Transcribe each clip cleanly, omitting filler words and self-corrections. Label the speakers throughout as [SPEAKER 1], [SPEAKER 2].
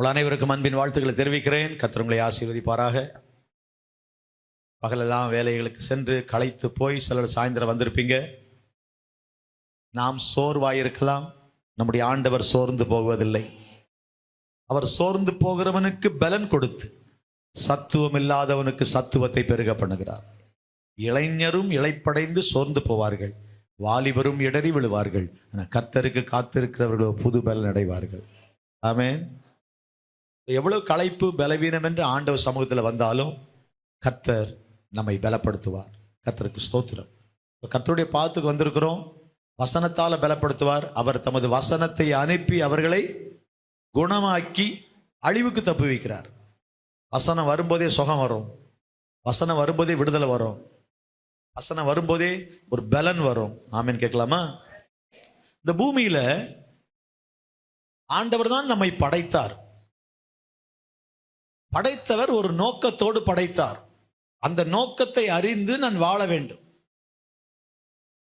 [SPEAKER 1] உங்கள் அனைவருக்கும் அன்பின் வாழ்த்துக்களை தெரிவிக்கிறேன். கர்த்தர் உங்களை ஆசீர்வதிப்பாராக. பகலெல்லாம் வேலைகளுக்கு சென்று களைத்து போய் சிலர் சாயந்தரம் வந்திருப்பீங்க. நாம் சோர்வாயிருக்கலாம், நம்முடைய ஆண்டவர் சோர்ந்து போவதில்லை. அவர் சோர்ந்து போகிறவனுக்கு பலன் கொடுத்து சத்துவம் இல்லாதவனுக்கு சத்துவத்தை பெருக பண்ணுகிறார். இளைஞரும் இளைப்படைந்து சோர்ந்து போவார்கள், வாலிபரும் இடறி விழுவார்கள். ஆனால் கர்த்தருக்கு காத்திருக்கிறவர்கள் புது பலன் அடைவார்கள். ஆமென். எவ்வளவு களைப்பு பலவீனம் என்று ஆண்டவர் சமூகத்தில் வந்தாலும் கர்த்தர் நம்மை பலப்படுத்துவார். கர்த்தருக்கு ஸ்தோத்திரம். கர்த்தருடைய பாதத்துக்கு வந்திருக்கிறோம். வசனத்தால் பலப்படுத்துவார். அவர் தமது வசனத்தை அனுப்பி அவர்களை குணமாக்கி அழிவுக்கு தப்பு வைக்கிறார். வசனம் வரும்போதே சுகம் வரும், வசனம் வரும்போதே விடுதலை வரும், வசனம் வரும்போதே ஒரு பலன் வரும். ஆமென். கேட்கலாமா? இந்த பூமியில ஆண்டவர் தான் நம்மை படைத்தார். படைத்தவர் ஒரு நோக்கத்தோடு படைத்தார். அந்த நோக்கத்தை அறிந்து நான் வாழ வேண்டும்.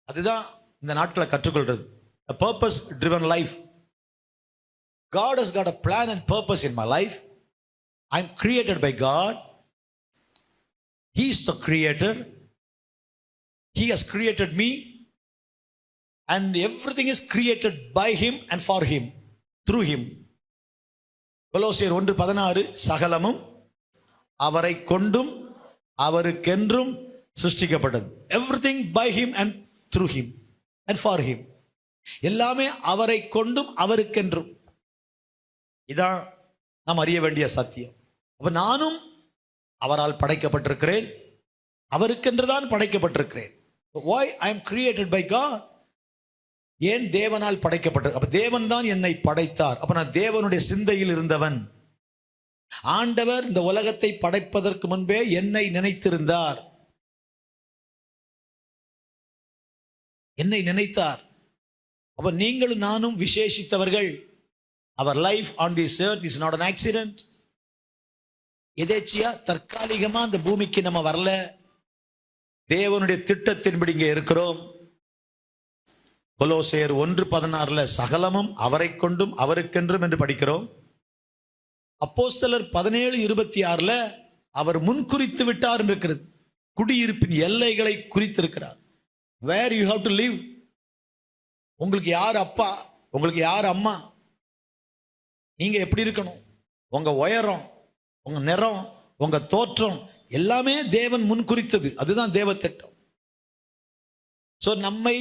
[SPEAKER 1] அதுதான் இந்த நாட்களை கற்றுக்கொள்றது. A purpose driven life. God has got a plan and purpose in my life. I'm created by God. He is the creator. He has created me, and everything is created by him and for him, through him. கொலோசியர் 1:16 சகலமும் அவரை கொண்டும் அவருக்கென்றும் சிருஷ்டிக்கப்பட்டது. Everything by him and through him and for him. எல்லாமே அவரை கொண்டும் அவருக்கென்றும். இதான் நாம் அறிய வேண்டிய சத்தியம். அப்ப நானும் அவரால் படைக்கப்பட்டிருக்கிறேன், அவருக்கென்றுதான் படைக்கப்பட்டிருக்கிறேன். Why I am created by God? ஏன் தேவனால் படைக்கப்பட்டிருக்க? அப்ப தேவன் தான் என்னை படைத்தார். அப்ப நான் தேவனுடைய சிந்தையில் இருந்தவன். ஆண்டவர் இந்த உலகத்தை படைப்பதற்கு முன்பே என்னை நினைத்திருந்தார், என்னை நினைத்தார். அப்ப நீங்களும் நானும் விசேஷித்தவர்கள். Our life on this earth is not an accident. எதேச்சியா தற்காலிகமா அந்த பூமிக்கு நம்ம வரல. தேவனுடைய திட்டத்தின்படி இங்கே இருக்கிறோம். கொலோசியர் 1:16 சகலமும் அவரை கொண்டும் அவருக்கென்றும் என்று படிக்கிறோம். அப்போஸ்தலர் 17:26 அவர் முன்குறித்து விட்டார் இருக்கிறது. குடியிருப்பின் எல்லைகளை குறித்திருக்கிறார். Where you have to live. உங்களுக்கு யார் அப்பா, உங்களுக்கு யார் அம்மா, நீங்க எப்படி இருக்கணும், உங்க உயரம், உங்க நிறம், உங்க தோற்றம் எல்லாமே தேவன் முன்குறித்தது. அதுதான் தேவ திட்டம். சோ நம்மை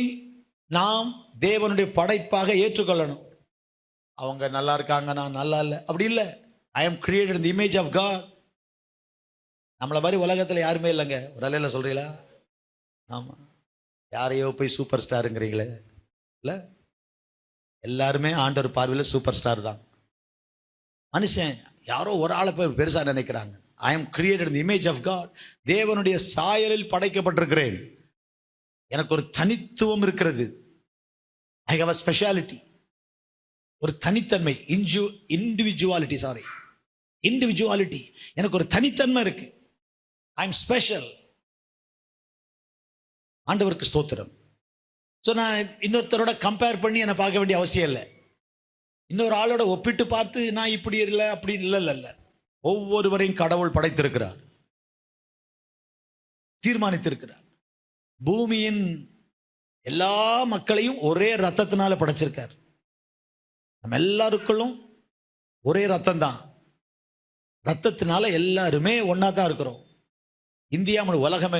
[SPEAKER 1] நாம் தேவனுடைய படைப்பாக ஏற்றுக்கொள்ளணும். அவங்க நல்லா இருக்காங்க, நான் நல்லா இல்லை, அப்படி இல்லை. I am created in the image of God. நம்மளை மாதிரி உலகத்தில் யாருமே இல்லைங்க. ஒரு அலையில சொல்றீங்களா? ஆமா. யாரையோ போய் சூப்பர் ஸ்டாருங்கிறீங்களே, இல்லை, எல்லாருமே ஆண்டவர் பார்வையில் சூப்பர் ஸ்டார் தான். மனுஷன் யாரோ ஒரு ஆளை போய் பெருசா நினைக்கிறாங்க. I am created in the image of God. தேவனுடைய சாயலில் படைக்கப்பட்டிருக்கிறேன். எனக்கு ஒரு தனித்துவம் இருக்கிறது. I have a speciality. ஒரு தனித்தன்மை, இண்டிவிஜுவாலிட்டி. இண்டிவிஜுவாலிட்டி. எனக்கு ஒரு தனித்தன்மை இருக்கு. I am special. ஆண்டவருக்கு ஸ்தோத்திரம். ஸோ நான் இன்னொருத்தரோட கம்பேர் பண்ணி என்னை பார்க்க வேண்டிய அவசியம் இல்லை. இன்னொரு ஆளோட ஒப்பிட்டு பார்த்து நான் இப்படி இல்லை அப்படி இல்லை. ஒவ்வொருவரையும் கடவுள் படைத்திருக்கிறார், தீர்மானித்திருக்கிறார். பூமியின் எல்லா மக்களையும் ஒரே ரத்தத்தினால படைச்சிருக்கார். நம்ம எல்லாருக்குள்ளும் ஒரே ரத்தம் தான். ரத்தத்தினால எல்லாருமே ஒன்னா தான் இருக்கிறோம். இந்தியா உலகம்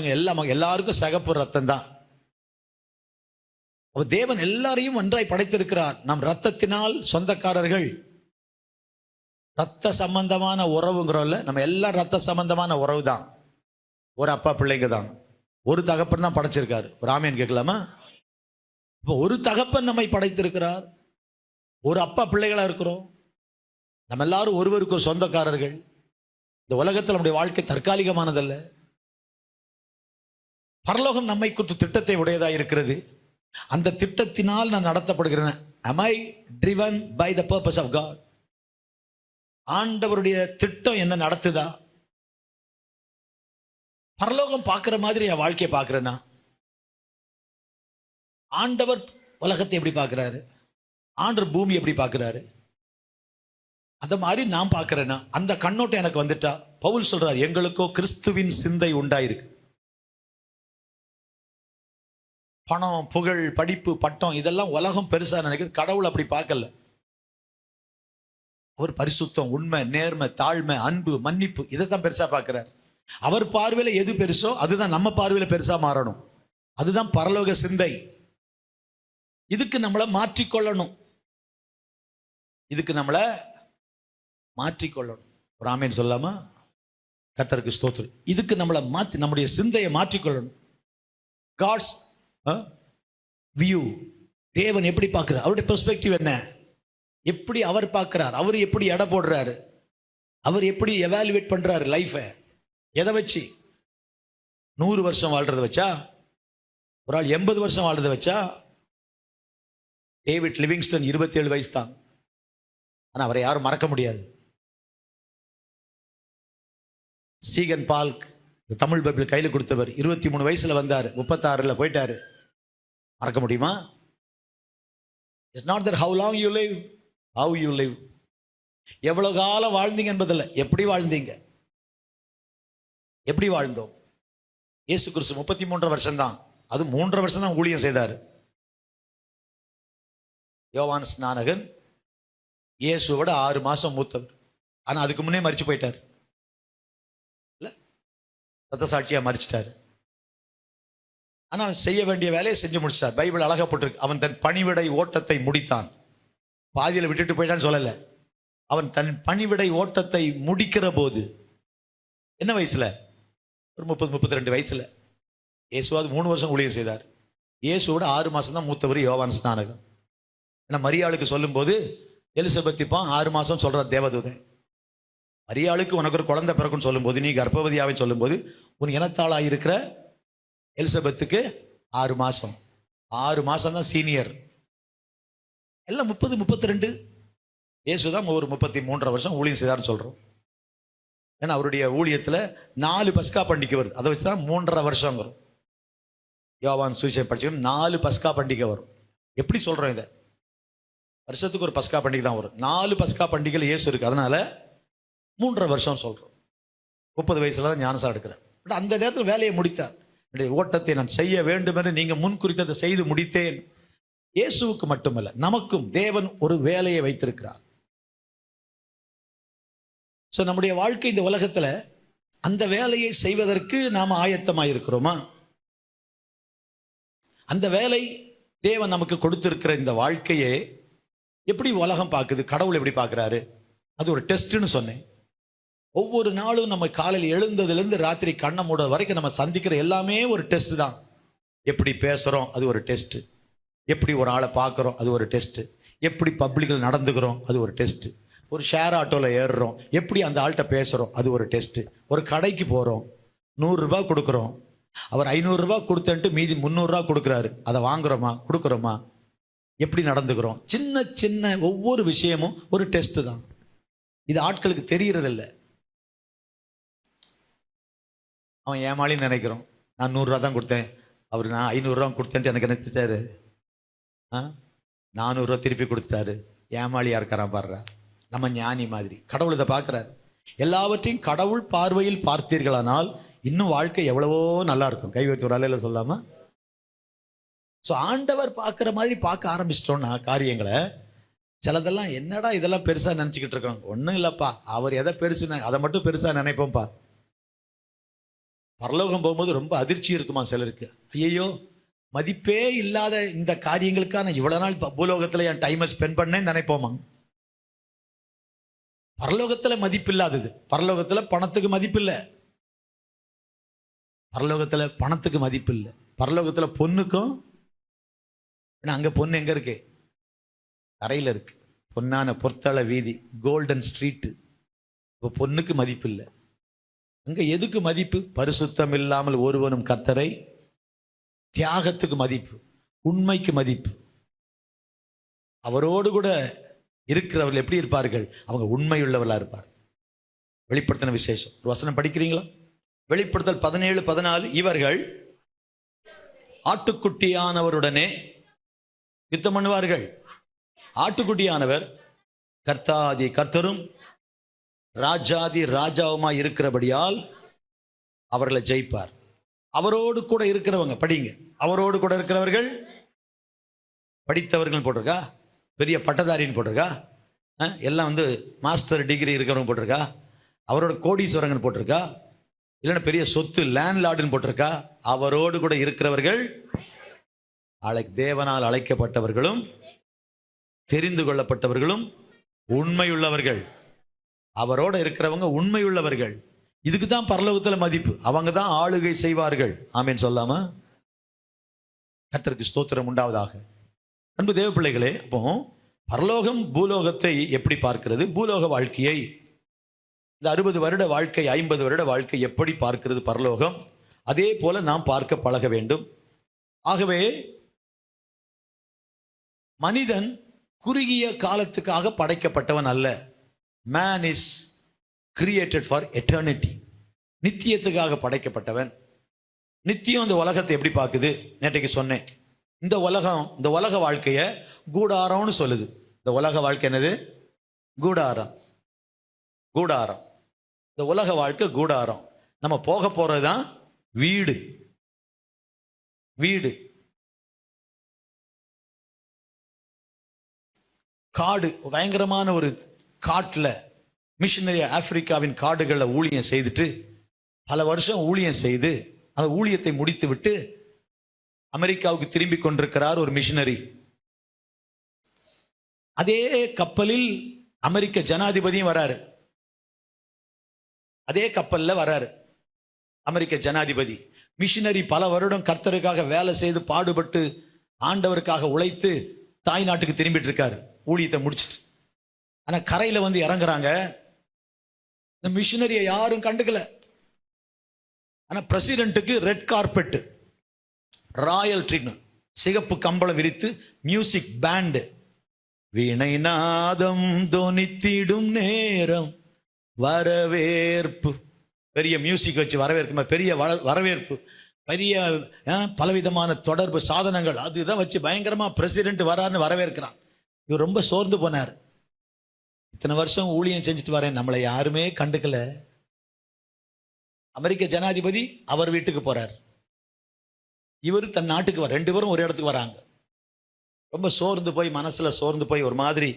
[SPEAKER 1] எல்லாருக்கும் சகப்பு ரத்தம் தான். தேவன் எல்லாரையும் ஒன்றாய் படைத்திருக்கிறார். நம் ரத்தத்தினால் சொந்தக்காரர்கள். ரத்த சம்பந்தமான உறவுங்கிறோம்ல, நம்ம எல்லாம் ரத்த சம்பந்தமான உறவு தான். ஒரு அப்பா பிள்ளைங்க தான். ஒரு தகப்பன் தான் படைச்சிருக்காரு. ஒரு ஆமேன் கேட்கலாமா? இப்போ ஒரு தகப்பன் நம்மை படைத்திருக்கிறார், ஒரு அப்பா பிள்ளைகளா இருக்கிறோம். நம்ம எல்லாரும் ஒருவருக்கு ஒரு சொந்தக்காரர்கள். இந்த உலகத்தில் நம்முடைய வாழ்க்கை தற்காலிகமானதல்ல. பரலோகம் நம்மை குறித்து திட்டத்தை உடையதாக இருக்கிறது. அந்த திட்டத்தினால் நான் நடத்தப்படுகிறேன். Am I driven by the purpose of God? ஆண்டவருடைய திட்டம் என்ன நடத்துதா? பரலோகம் பார்க்கிற மாதிரி என் வாழ்க்கையை பார்க்கிறேன்னா? ஆண்டவர் உலகத்தை எப்படி பார்க்கிறாரு? ஆண்டவர் பூமி எப்படி பார்க்கிறாரு? அந்த மாதிரி நான் பார்க்கிறேன்னா அந்த கண்ணோட்டம் எனக்கு வந்துட்டா பவுல் சொல்றார், எங்களுக்கோ கிறிஸ்துவின் சிந்தை உண்டாயிருக்கு. பணம், புகழ், படிப்பு, பட்டம் இதெல்லாம் உலகம் பெருசா நினைக்குது. கடவுள் அப்படி பார்க்கல. அவர் பரிசுத்தம், உண்மை, நேர்மை, தாழ்மை, அன்பு, மன்னிப்பு இதைத்தான் பெருசா பார்க்கிறார். அவர் பார்வையில எது பெருசோ அதுதான் நம்ம பார்வையில பெருசா மாறணும். அதுதான் பரலோக சிந்தை. இதுக்கு நம்மளை மாற்றிக்கொள்ளணும். இதுக்கு நம்மளை மாற்றிக்கொள்ளணும். ஒரு ஆமேன் சொல்லாமா? கர்த்தருக்கு ஸ்தோத்திரம். இதுக்கு நம்மளை மாற்றி நம்முடைய சிந்தையை மாற்றிக்கொள்ளணும். காட்ஸ் வியூ, தேவன் எப்படி பார்க்கிறார், அவருடைய பெர்ஸ்பெக்டிவ் என்ன, எப்படி அவர் பார்க்கிறார், அவர் எப்படி எடை போடுறாரு, அவர் எப்படி எவாலுவேட் பண்றாரு லைஃபை, எதை வச்சு 100 வருஷம் வாழ்றதை வச்சா, ஒரு ஆள் 80 வருஷம் வாழ்றதை வச்சா. டேவிட் லிவிங்ஸ்டன் 27 வயசு தான், ஆனால் அவரை யாரும் மறக்க முடியாது. சீகன் பால்க் தமிழ் பைபிள் கையில் கொடுத்தவர் 23 வயசுல வந்தார், 36 போயிட்டாரு. மறக்க முடியுமா? It's not that how long you live, how you live. எவ்வளவு காலம் வாழ்ந்தீங்க என்பதில்லை, எப்படி வாழ்ந்தீங்க, எப்படி வாழ்ந்தோம். இயேசு கிறிஸ்து 33 வருஷம் தான், அது 3 வருஷம் தான் ஊழியம் செய்தார். யோவான் ஸ்நானகன் இயேசுவோட 6 மாசம் மூத்தவர், ஆனா அதுக்கு முன்னே மரிச்சு போயிட்டார். இல்ல, ரத்த சாட்சியா மரிச்சிட்டாரு. ஆனா செய்ய வேண்டிய வேலையை செஞ்சு முடிச்சிட்டார். பைபிள் அழகா போட்டிருக்கு, அவன் தன் பணிவிடை ஓட்டத்தை முடித்தான். பாதியில விட்டுட்டு போயிட்டான்னு சொல்லல, அவன் தன் பணிவிடை ஓட்டத்தை முடிக்கிற போது என்ன வயசுல, ஒரு 30-32 வயசுல. இயேசுவாது 3 வருஷம் ஊழியம் செய்தார். இயேசுவோட 6 மாசம் தான் மூத்தவர் யோவான் ஸ்நானகன். ஏன்னா மரியாளுக்கு சொல்லும் போது எலிசபெத்திப்பான் 6 மாசம் சொல்றார் தேவதூதன். மரியாளுக்கு உனக்கு ஒரு குழந்தை பிறக்குன்னு சொல்லும் போது, நீ கர்ப்பவதியாவை சொல்லும் போது, உன் இனத்தாளாக இருக்கிற எலிசபெத்துக்கு 6 மாசம். 6 மாசம் தான் சீனியர். எல்லாம் 30-32. இயேசுதான் ஒரு 33 வருஷம் ஊழியம் செய்தார்னு சொல்றோம். ஏன்னா அவருடைய ஊழியத்துல 4 பஸ்கா பண்டிகை வருது, அதை வச்சுதான் 3.5 வருஷம் வரும். யோவான் சுவிசேஷம் படிச்சு 4 பஸ்கா பண்டிகை வரும். எப்படி சொல்றோம் இதை? வருஷத்துக்கு ஒரு பஸ்கா பண்டிகை தான் வரும். 4 பஸ்கா பண்டிகையில் இயேசு இருக்கு, அதனால 3.5 வருஷம் சொல்றோம். 30 வயசுல தான் ஞானசாரம் எடுக்கிறேன். பட் அந்த நேரத்தில் வேலையை முடித்தார். என்னுடைய ஓட்டத்தை நான் செய்ய வேண்டும் என்று நீங்க முன் குறித்ததை செய்து முடித்தேன். இயேசுவுக்கு மட்டுமல்ல, நமக்கும் தேவன் ஒரு வேலையை வைத்திருக்கிறார். ஸோ நம்முடைய வாழ்க்கை இந்த உலகத்துல அந்த வேலையை செய்வதற்கு நாம ஆயத்தமாயிருக்கிறோமா? அந்த வேலை தேவன் நமக்கு கொடுத்திருக்கிற இந்த வாழ்க்கையை எப்படி உலகம் பார்க்குது, கடவுள் எப்படி பார்க்கிறாரு, அது ஒரு டெஸ்ட்னு சொன்னேன். ஒவ்வொரு நாளும் நம்ம காலையில் எழுந்ததுலேருந்து ராத்திரி கண்ணை மூட வரைக்கும் நம்ம சந்திக்கிற எல்லாமே ஒரு டெஸ்ட் தான். எப்படி பேசுகிறோம் அது ஒரு டெஸ்ட்டு, எப்படி ஒரு ஆளை பார்க்குறோம் அது ஒரு டெஸ்ட்டு, எப்படி பப்ளிக்கில் நடந்துக்கிறோம் அது ஒரு டெஸ்ட்டு, ஒரு ஷேர் ஆட்டோவில் ஏறுறோம் எப்படி அந்த ஆள்கிட்ட பேசுகிறோம் அது ஒரு டெஸ்ட்டு, ஒரு கடைக்கு போகிறோம் 100 ரூபாய் கொடுக்குறோம், அவர் 500 ரூபாய் கொடுத்தன்ட்டு மீதி 300 ரூபா கொடுக்குறாரு, அதை வாங்குறோமா கொடுக்குறோமா, எப்படி நடந்துக்கிறோம். சின்ன சின்ன ஒவ்வொரு விஷயமும் ஒரு டெஸ்ட் தான். இது ஆட்களுக்கு தெரியறதில்லை. அவன் ஏமாளின்னு நினைக்கிறோம். நான் 100 ரூபா தான் கொடுத்தேன், அவர் நான் 500 ரூபா கொடுத்தேன்ட்டு எனக்கு நினைச்சிட்டாரு. 400 ரூபா திருப்பி கொடுத்துட்டாரு, ஏமாளியா இருக்காரான் பாடுறா. நம்ம ஞானி மாதிரி. கடவுள் இதை பார்க்கிறார். எல்லாவற்றையும் கடவுள் பார்வையில் பார்த்தீர்களானால் இன்னும் வாழ்க்கை எவ்வளவோ நல்லா இருக்கும். கை வைத்து ஒரு அலையில சொல்லாம. ஸோ ஆண்டவர் பார்க்குற மாதிரி பார்க்க ஆரம்பிச்சிட்டோம்னா காரியங்களை, சிலதெல்லாம் என்னடா இதெல்லாம் பெருசா நினைச்சுக்கிட்டு இருக்கோம். ஒன்றும் இல்லப்பா, அவர் எதை பெருசுன்னு அதை மட்டும் பெருசா நினைப்போம்ப்பா. பரலோகம் போகும்போது ரொம்ப அதிர்ச்சி இருக்குமா சிலருக்கு. ஐயோ, மதிப்பே இல்லாத இந்த காரியங்களுக்கான இவ்வளவு நாள் பூலோகத்துல என் டைமை ஸ்பெண்ட் பண்ணேன்னு நினைப்போமா. பரலோகத்துல மதிப்பு இல்லாதது. பரலோகத்துல பணத்துக்கு மதிப்பு இல்லை, பரலோகத்துல பணத்துக்கு மதிப்பு இல்லை, பரலோகத்துல பொண்ணுக்கும். அங்க பொண்ணு எங்க இருக்கு? கரையில இருக்கு. பொன்னான பொற்தள வீதி, கோல்டன் ஸ்ட்ரீட். இப்போ பொண்ணுக்கு மதிப்பு இல்லை. அங்க எதுக்கு மதிப்பு? பரிசுத்தம் இல்லாமல் ஒருவனும் கர்த்தரை, தியாகத்துக்கு மதிப்பு, உண்மைக்கு மதிப்பு. அவரோடு கூட இருக்கிறவர்கள் எப்படி இருப்பார்கள்? அவங்க உண்மையுள்ளவர்களா இருப்பார். வெளிப்படுத்தின விசேஷம் ஒரு வசனம் படிக்கிறீங்களா? வெளிப்படுத்தல் 17-14. இவர்கள் ஆட்டுக்குட்டியானவருடனே யுத்தம் பண்ணுவார்கள். ஆட்டுக்குட்டியானவர் கர்த்தாதி கர்த்தரும் ராஜாதி ராஜாவுமா இருக்கிறபடியால் அவர்களை ஜெயிப்பார். அவரோடு கூட இருக்கிறவங்க படிங்க. அவரோடு கூட இருக்கிறவர்கள் படித்தவர்கள் போட்டிருக்கா, பெரிய பட்டதாரின்னு போட்டிருக்கா, எல்லாம் மாஸ்டர் டிகிரி இருக்கிறவங்க போட்டிருக்கா, அவரோட கோடீஸ்வரங்கன்னு போட்டிருக்கா, இல்லைன்னா பெரிய சொத்து லேண்ட்லார்டுன்னு போட்டிருக்கா. அவரோடு கூட இருக்கிறவர்கள் தேவனால் அழைக்கப்பட்டவர்களும் தெரிந்து கொள்ளப்பட்டவர்களும் உண்மையுள்ளவர்கள். அவரோட இருக்கிறவங்க உண்மையுள்ளவர்கள். இதுக்கு தான் பரலோகத்தில் மதிப்பு. அவங்க தான் ஆளுகை செய்வார்கள். ஆமேன் சொல்லாமா? கர்த்தருக்கு ஸ்தோத்திரம் உண்டாவதாக. அன்பு தேவ பிள்ளைகளே, அப்போ பரலோகம் பூலோகத்தை எப்படி பார்க்கிறது, பூலோக வாழ்க்கையை, இந்த 60 வருட வாழ்க்கை 50 வருட வாழ்க்கை எப்படி பார்க்கிறது பரலோகம், அதே போல நாம் பார்க்க பழக வேண்டும். ஆகவே மனிதன் குறுகிய காலத்துக்காக படைக்கப்பட்டவன் அல்ல. Man is created for eternity. நித்தியத்துக்காக படைக்கப்பட்டவன். நித்தியம் இந்த உலகத்தை எப்படி பார்க்குது? நேற்றைக்கு சொன்னேன், இந்த உலக வாழ்க்கைய கூடாரம்னு சொல்லுது. இந்த உலக வாழ்க்கை என்னது? கூடாரம். கூடாரம். இந்த உலக வாழ்க்கை கூடாரம். நம்ம போக போறதுதான் வீடு. வீடு. காடு, பயங்கரமான ஒரு காட்டுல மிஷனரி ஆப்பிரிக்காவின் காடுகளில் ஊழியம் செய்துட்டு பல வருஷம் ஊழியம் செய்து அந்த ஊழியத்தை முடித்து விட்டு அமெரிக்காவுக்கு திரும்பி கொண்டிருக்கிறார் ஒரு மிஷனரி. அதே கப்பலில் அமெரிக்க ஜனாதிபதியும் வராரு. அதே கப்பல்ல வராரு அமெரிக்க ஜனாதிபதி. மிஷனரி பல வருடம் கர்த்தருக்காக வேலை செய்து பாடுபட்டு ஆண்டவருக்காக உழைத்து தாய் நாட்டுக்கு திரும்பிட்டு இருக்காரு ஊழியத்தை முடிச்சுட்டு. ஆனா கரையில இறங்குறாங்க. இந்த மிஷனரியை யாரும் கண்டுக்கல. ஆனா பிரசிடென்ட்டுக்கு ரெட் கார்பெட், ராயல் ட்ரீட்மெண்ட், சிகப்பு கம்பளம் விரித்து மியூசிக் பேண்டு, வீணை நாதம் தொனித்திடும் நேரம் வரவேற்பு, பெரிய மியூசிக் வச்சு வரவேற்கும், பெரிய வரவேற்பு, பெரிய பலவிதமான தொடர்பு சாதனங்கள், அதுதான் வச்சு பயங்கரமா பிரசிடென்ட் வராருன்னு வரவேற்கிறான். இவர் ரொம்ப சோர்ந்து போனார். இத்தனை வருஷம் ஊழியம் செஞ்சுட்டு வரேன், நம்மளை யாருமே கண்டுக்கல. அமெரிக்க ஜனாதிபதி அவர் வீட்டுக்கு போறார், இவர் தன் நாட்டுக்கு வர, 2 பேரும் ஒரு இடத்துக்கு வராங்க. ரொம்ப சோர்ந்து போய், மனசுல சோர்ந்து போய் ஒரு மாதிரி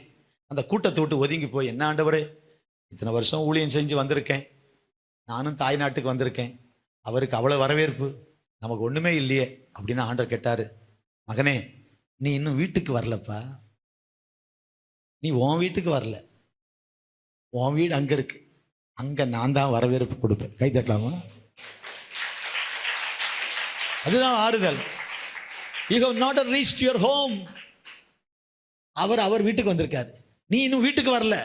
[SPEAKER 1] அந்த கூட்டத்தை விட்டு ஒதுங்கி போய், என்ன ஆண்டவரே, இத்தனை வருஷம் ஊழியம் செஞ்சு வந்திருக்கேன், நானும் தாய் நாட்டுக்கு வந்திருக்கேன், அவருக்கு அவ்வளவு வரவேற்பு, நமக்கு ஒண்ணுமே இல்லையே அப்படின்னு ஆண்டவர் கேட்டாரு. மகனே, நீ இன்னும் வீட்டுக்கு வரலப்பா, நீ உன் வீட்டுக்கு வரல, உன் வீடு அங்க இருக்கு, அங்க நான் தான் வரவேற்பு கொடுப்பேன். கை தட்டலாமா? அதுதான் ஆறுதல். You have not reached your home. அவர் வீட்டுக்கு வந்திருக்காரு, நீ இன்னும் வீட்டுக்கு வரல.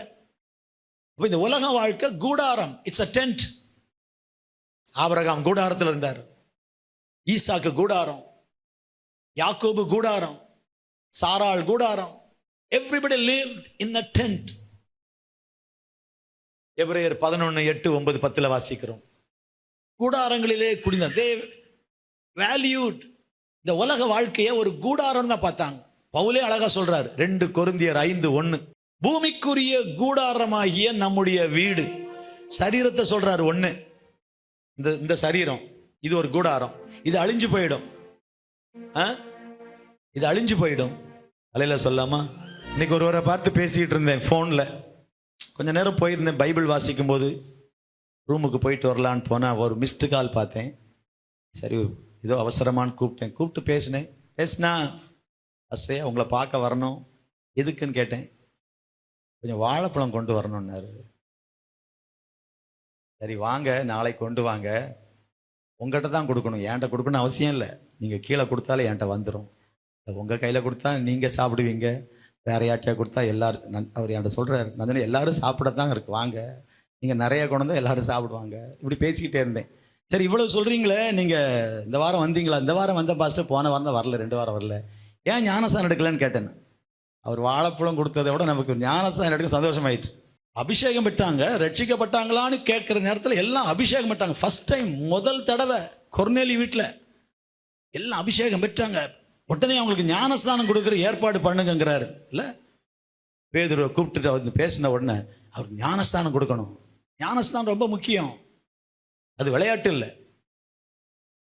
[SPEAKER 1] இந்த உலக வாழ்க்கை கூடாரம், இட்ஸ் a tent. ஆபிரகாம் கூடாரத்தில் இருந்தார், ஈசாக்கு கூடாரம், யாக்கோபு கூடாரம், சாராள் கூடாரம். Everybody lived in a tent. எபிரேயர் 11:8-9-10 வாசிக்கிறோம். கூடாரங்களிலே குடிந்தார். They valued இந்த உலக வாழ்க்கையை ஒரு கூடாரம் தான் பார்த்தாங்க. பவுலே அழகா சொல்றாரு 2 கொரிந்தியர் 5:1, பூமிக்குரிய கூடாரமாகிய நம்முடைய வீடு. சரீரத்தை சொல்றாரு 1. இந்த சரீரம் இது ஒரு கூடாரம், இது அழிஞ்சு போயிடும். இது அழிஞ்சு போயிடும். அலையில சொல்லாமா? இன்னைக்கு ஒருவரை பார்த்து பேசிட்டு இருந்தேன் போன்ல, கொஞ்ச நேரம் போயிருந்தேன். பைபிள் வாசிக்கும் போது ரூமுக்கு போயிட்டு வரலான்னு போனா ஒரு மிஸ்டு கால் பார்த்தேன். சரி ஏதோ அவசரமானு கூப்பிட்டு பேசினா அஸ்ரே உங்களை பார்க்க வரணும், எதுக்குன்னு கேட்டேன். கொஞ்சம் வாழைப்பழம் கொண்டு வரணும்னாரு. சரி வாங்க, நாளைக்கு கொண்டு வாங்க, உங்கள்கிட்ட தான் கொடுக்கணும், என்கிட்ட கொடுக்கணும் அவசியம் இல்லை, நீங்கள் கீழே கொடுத்தாலே என்கிட்ட வந்துடும். உங்கள் கையில் கொடுத்தா நீங்கள் சாப்பிடுவீங்க, வேற யார்ட்டையா கொடுத்தா எல்லாரும், அவர் என்கிட்ட சொல்கிறார், நான் எல்லாரும் சாப்பிடத்தான் இருக்கு, வாங்க, நீங்கள் நிறைய கொண்டு வந்தால் எல்லாரும் சாப்பிடுவாங்க. இப்படி பேசிக்கிட்டே இருந்தேன். சரி இவ்வளவு சொல்கிறீங்களே, நீங்கள் இந்த வாரம் வந்தீங்களா? இந்த வாரம் வந்த பாஸ்டர், போன வாரம் தான் வரல, 2 வாரம் வரல, ஏன் ஞானஸ்தானம் எடுக்கலன்னு கேட்டேன். அவர் வாழைப்பழம் கொடுத்ததை விட நமக்கு ஞானஸ்தானம் எடுக்க சந்தோஷமாயிட்டு. அபிஷேகம் பெற்றாங்க, ரட்சிக்கப்பட்டாங்களான்னு கேட்குற நேரத்தில் எல்லாம் அபிஷேகம் பெற்றாங்க. ஃபர்ஸ்ட் டைம், முதல் தடவை கொர்நேலி வீட்டில் எல்லாம் அபிஷேகம் பெற்றாங்க. உடனே அவங்களுக்கு ஞானஸ்தானம் கொடுக்குற ஏற்பாடு பண்ணுங்கிறாரு. இல்லை, பேதுருவை கூப்பிட்டுட்டு அவர் பேசின உடனே அவருக்கு ஞானஸ்தானம் கொடுக்கணும். ஞானஸ்நானம் ரொம்ப முக்கியம். அது விளையாட்டு இல்லை.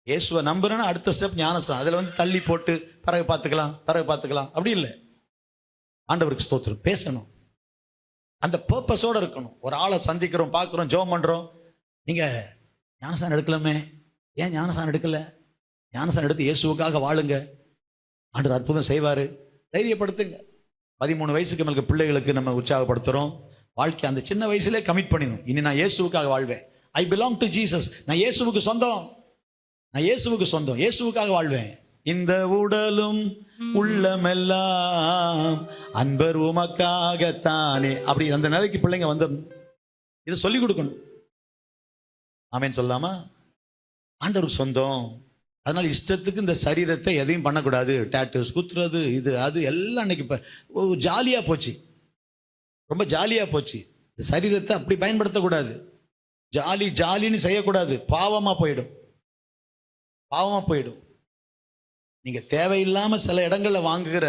[SPEAKER 1] இயேசுவை நம்புறேன்னா அடுத்த ஸ்டெப் ஞானஸ்நானம். அதில் வந்து தள்ளி போட்டு பிறகு பார்த்துக்கலாம் அப்படி இல்லை. ஆண்டவருக்கு ஸ்தோத்திரம். பேசணும், அந்த பர்பஸோடு இருக்கணும். ஒரு ஆளை சந்திக்கிறோம், பார்க்குறோம், ஜெபம் பண்ணுறோம். நீங்கள் ஞானஸ்நானம் எடுக்கலாமே, ஏன் ஞானஸ்நானம் எடுக்கல? ஞானஸ்நானம் எடுத்து இயேசுவுக்காக வாழுங்க, ஆண்டவர் அற்புதம் செய்வார். தைரியப்படுத்துங்க. 13 வயசுக்கு மேலே பிள்ளைகளுக்கு நம்ம உற்சாகப்படுத்துகிறோம். வாழ்க்கை அந்த சின்ன வயசுலேயே கமிட் பண்ணிடணும். இனி நான் இயேசுவுக்காக வாழ்வேன். I belong to Jesus. நான் இயேசுவுக்கு சொந்தம், இயேசுவுக்காக வாழ்வேன். இந்த உடலும் உள்ளமெல்லாம் அன்பர் உமக்காகத்தானே. அப்படி அந்த நிலைக்கு பிள்ளைங்க வந்து இதை சொல்லிக் கொடுக்கணும். ஆமேன்னு சொல்லாமா? ஆண்டவருக்கு சொந்தம். அதனால இஷ்டத்துக்கு இந்த சரீரத்தை எதையும் பண்ணக்கூடாது. டேட்டூஸ் குத்துறது, இது அது எல்லாம் இன்னைக்கு இப்போ ஜாலியாக போச்சு, ரொம்ப ஜாலியாக போச்சு. இந்த சரீரத்தை அப்படி பயன்படுத்தக்கூடாது. ஜாலின்னு செய்யக்கூடாது. பாவமாக போயிடும். நீங்க தேவையில்லாம சில இடங்கள்ல வாங்குகிற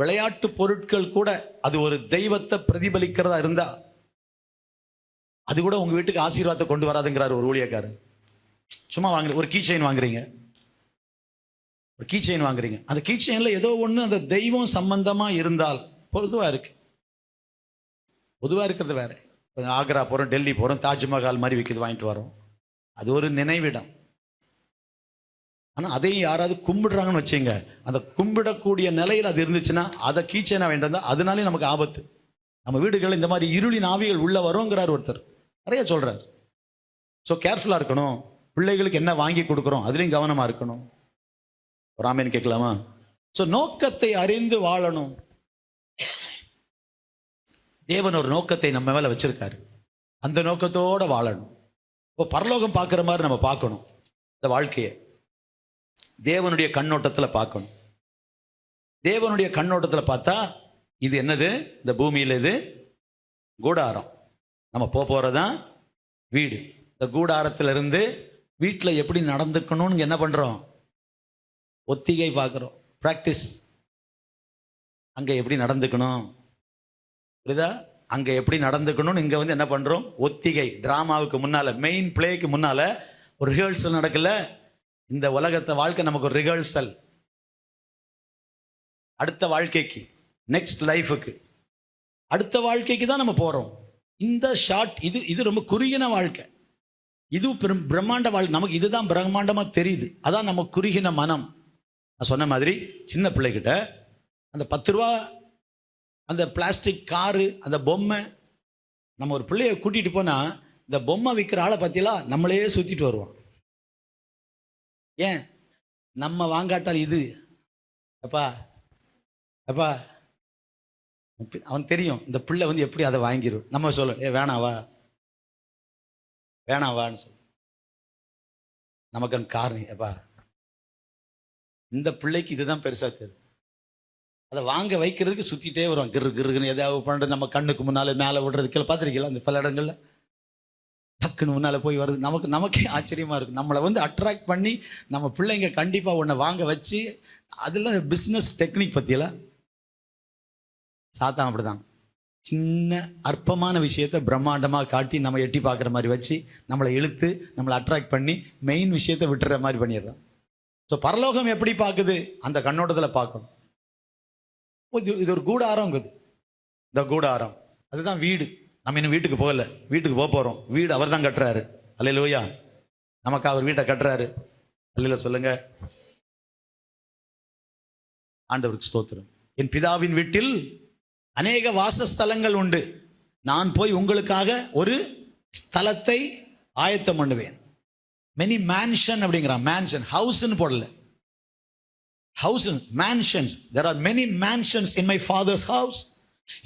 [SPEAKER 1] விளையாட்டு பொருட்கள் கூட அது ஒரு தெய்வத்தை பிரதிபலிக்கிறதா இருந்தா அது கூட உங்க வீட்டுக்கு ஆசீர்வாதத்தை கொண்டு வராதுங்கிறார் ஒரு ஊழியக்காரர். சும்மா வாங்குறீங்க, ஒரு கீ செயின் வாங்குறீங்க, அந்த கீ செயின்ல ஏதோ ஒண்ணு அந்த தெய்வம் சம்பந்தமா இருந்தால் பொதுவா இருக்கிறது வேற. ஆக்ரா போறோம், டெல்லி போறோம், தாஜ்மஹால் மாதிரி விற்கிது, வாங்கிட்டு வரோம். அது ஒரு நினைவிடம். ஆனால் அதையும் யாராவது கும்பிடுறாங்கன்னு வச்சுங்க, அந்த கும்பிடக்கூடிய நிலையில் அது இருந்துச்சுன்னா அதை கீச்சேனா வேண்டாம். அதனாலே நமக்கு ஆபத்து. நம்ம வீடுகளில் இந்த மாதிரி இருளின் ஆவிகள் உள்ள வருங்கிறார் ஒருத்தர், நிறைய சொல்றார். ஸோ கேர்ஃபுல்லாக இருக்கணும். பிள்ளைகளுக்கு என்ன வாங்கி கொடுக்குறோம் அதுலேயும் கவனமாக இருக்கணும். ஒரு ஆமேன்னு கேட்கலாமா? ஸோ நோக்கத்தை அறிந்து வாழணும். தேவன் ஒரு நோக்கத்தை நம்ம மேலே வச்சிருக்காரு, அந்த நோக்கத்தோடு வாழணும். இப்போ பரலோகம் பார்க்குற மாதிரி நம்ம பார்க்கணும். இந்த வாழ்க்கையை தேவனுடைய கண்ணோட்டத்தில் பார்க்கணும். தேவனுடைய கண்ணோட்டத்தில் பார்த்தா இது என்னது? இந்த பூமியில் இது கூடாரம். நம்ம போறதான் வீடு. இந்த கூடாரத்திலிருந்து வீட்டில் எப்படி நடந்துக்கணும்னு என்ன பண்றோம்? ஒத்திகை பார்க்குறோம், ப்ராக்டிஸ். அங்கே எப்படி நடந்துக்கணும், புரியுதா? அங்கே எப்படி நடந்துக்கணும்னு இங்கே வந்து என்ன பண்ணுறோம்? ஒத்திகை. டிராமாவுக்கு முன்னால், மெயின் பிளேக்கு முன்னால் ஒரு ரிஹர்சல் நடக்கல. இந்த உலகத்தை வாழ்க்கை நமக்கு ஒரு ரிஹர்சல். அடுத்த வாழ்க்கைக்கு, நெக்ஸ்ட் லைஃபுக்கு, அடுத்த வாழ்க்கைக்கு தான் நம்ம போகிறோம். இந்த ஷார்ட் இது ரொம்ப குறுகின வாழ்க்கை. இது பிரம்மாண்ட வாழ்க்கை. நமக்கு இதுதான் பிரம்மாண்டமாக தெரியுது. அதான் நம்ம குறுகின மனம். நான் சொன்ன மாதிரி சின்ன பிள்ளைகிட்ட அந்த 10 ரூபா அந்த பிளாஸ்டிக் காரு, அந்த பொம்மை, நம்ம ஒரு பிள்ளைய கூட்டிகிட்டு போனால் இந்த பொம்மை விற்கிற ஆளை பற்றிலாம் நம்மளே சுற்றிட்டு வருவான். ஏன்? நம்ம வாங்காட்டால் இது அப்பா அவன் தெரியும் இந்த பிள்ளை வந்து எப்படி அதை வாங்கிடும். நம்ம சொல்ல வேணாவான்னு சொல்ல, நமக்கு அங்கே காரணம் அப்பா இந்த பிள்ளைக்கு இதுதான் பெருசாக தெரியும். அதை வாங்க வைக்கிறதுக்கு சுற்றிட்டே வருவான். கிருன்னு எதாவது பண்ணுறது, நம்ம கண்ணுக்கு முன்னால் மேலே விடுறது, கீழே பார்த்துருக்கீங்களா? அந்த பல இடங்கள்ல டக்குன்னு முன்னால் போய் வருது. நமக்கே ஆச்சரியமாக இருக்கும். நம்மளை வந்து அட்ராக்ட் பண்ணி நம்ம பிள்ளைங்க கண்டிப்பாக ஒன்றை வாங்க வச்சு, அதில் பிஸ்னஸ் டெக்னிக் பற்றியெல்லாம் சாத்தான் அப்படிதான். சின்ன அற்பமான விஷயத்தை பிரம்மாண்டமாக காட்டி நம்ம எட்டி பார்க்குற மாதிரி வச்சு நம்மளை இழுத்து நம்மளை அட்ராக்ட் பண்ணி மெயின் விஷயத்தை விட்டுற மாதிரி பண்ணிடுறோம். ஸோ பரலோகம் எப்படி பார்க்குது? அந்த கண்ணோட்டத்தில் பார்க்கணும். இது ஒரு கூடாரங்குது. இந்த கூடாரம் அதுதான் வீடு. நம்ம இன்னும் வீட்டுக்கு போகல, வீட்டுக்கு போகிறோம். வீடு அவர் தான் கட்டுறாரு. அல்லேலூயா. நமக்கு அவர் வீட்டை கட்டுறாரு. அல்லேலூயா சொல்லுங்க. ஆண்டவருக்கு ஸ்தோத்திரம். என் பிதாவின் வீட்டில் அநேக வாசஸ்தலங்கள் உண்டு, நான் போய் உங்களுக்காக ஒரு ஸ்தலத்தை ஆயத்தம் பண்ணுவேன். மெனி மேன்ஷன் அப்படிங்கிறான். மேன்ஷன், ஹவுஸ்ன்னு போடல. House, mansions. There are many mansions in my father's house.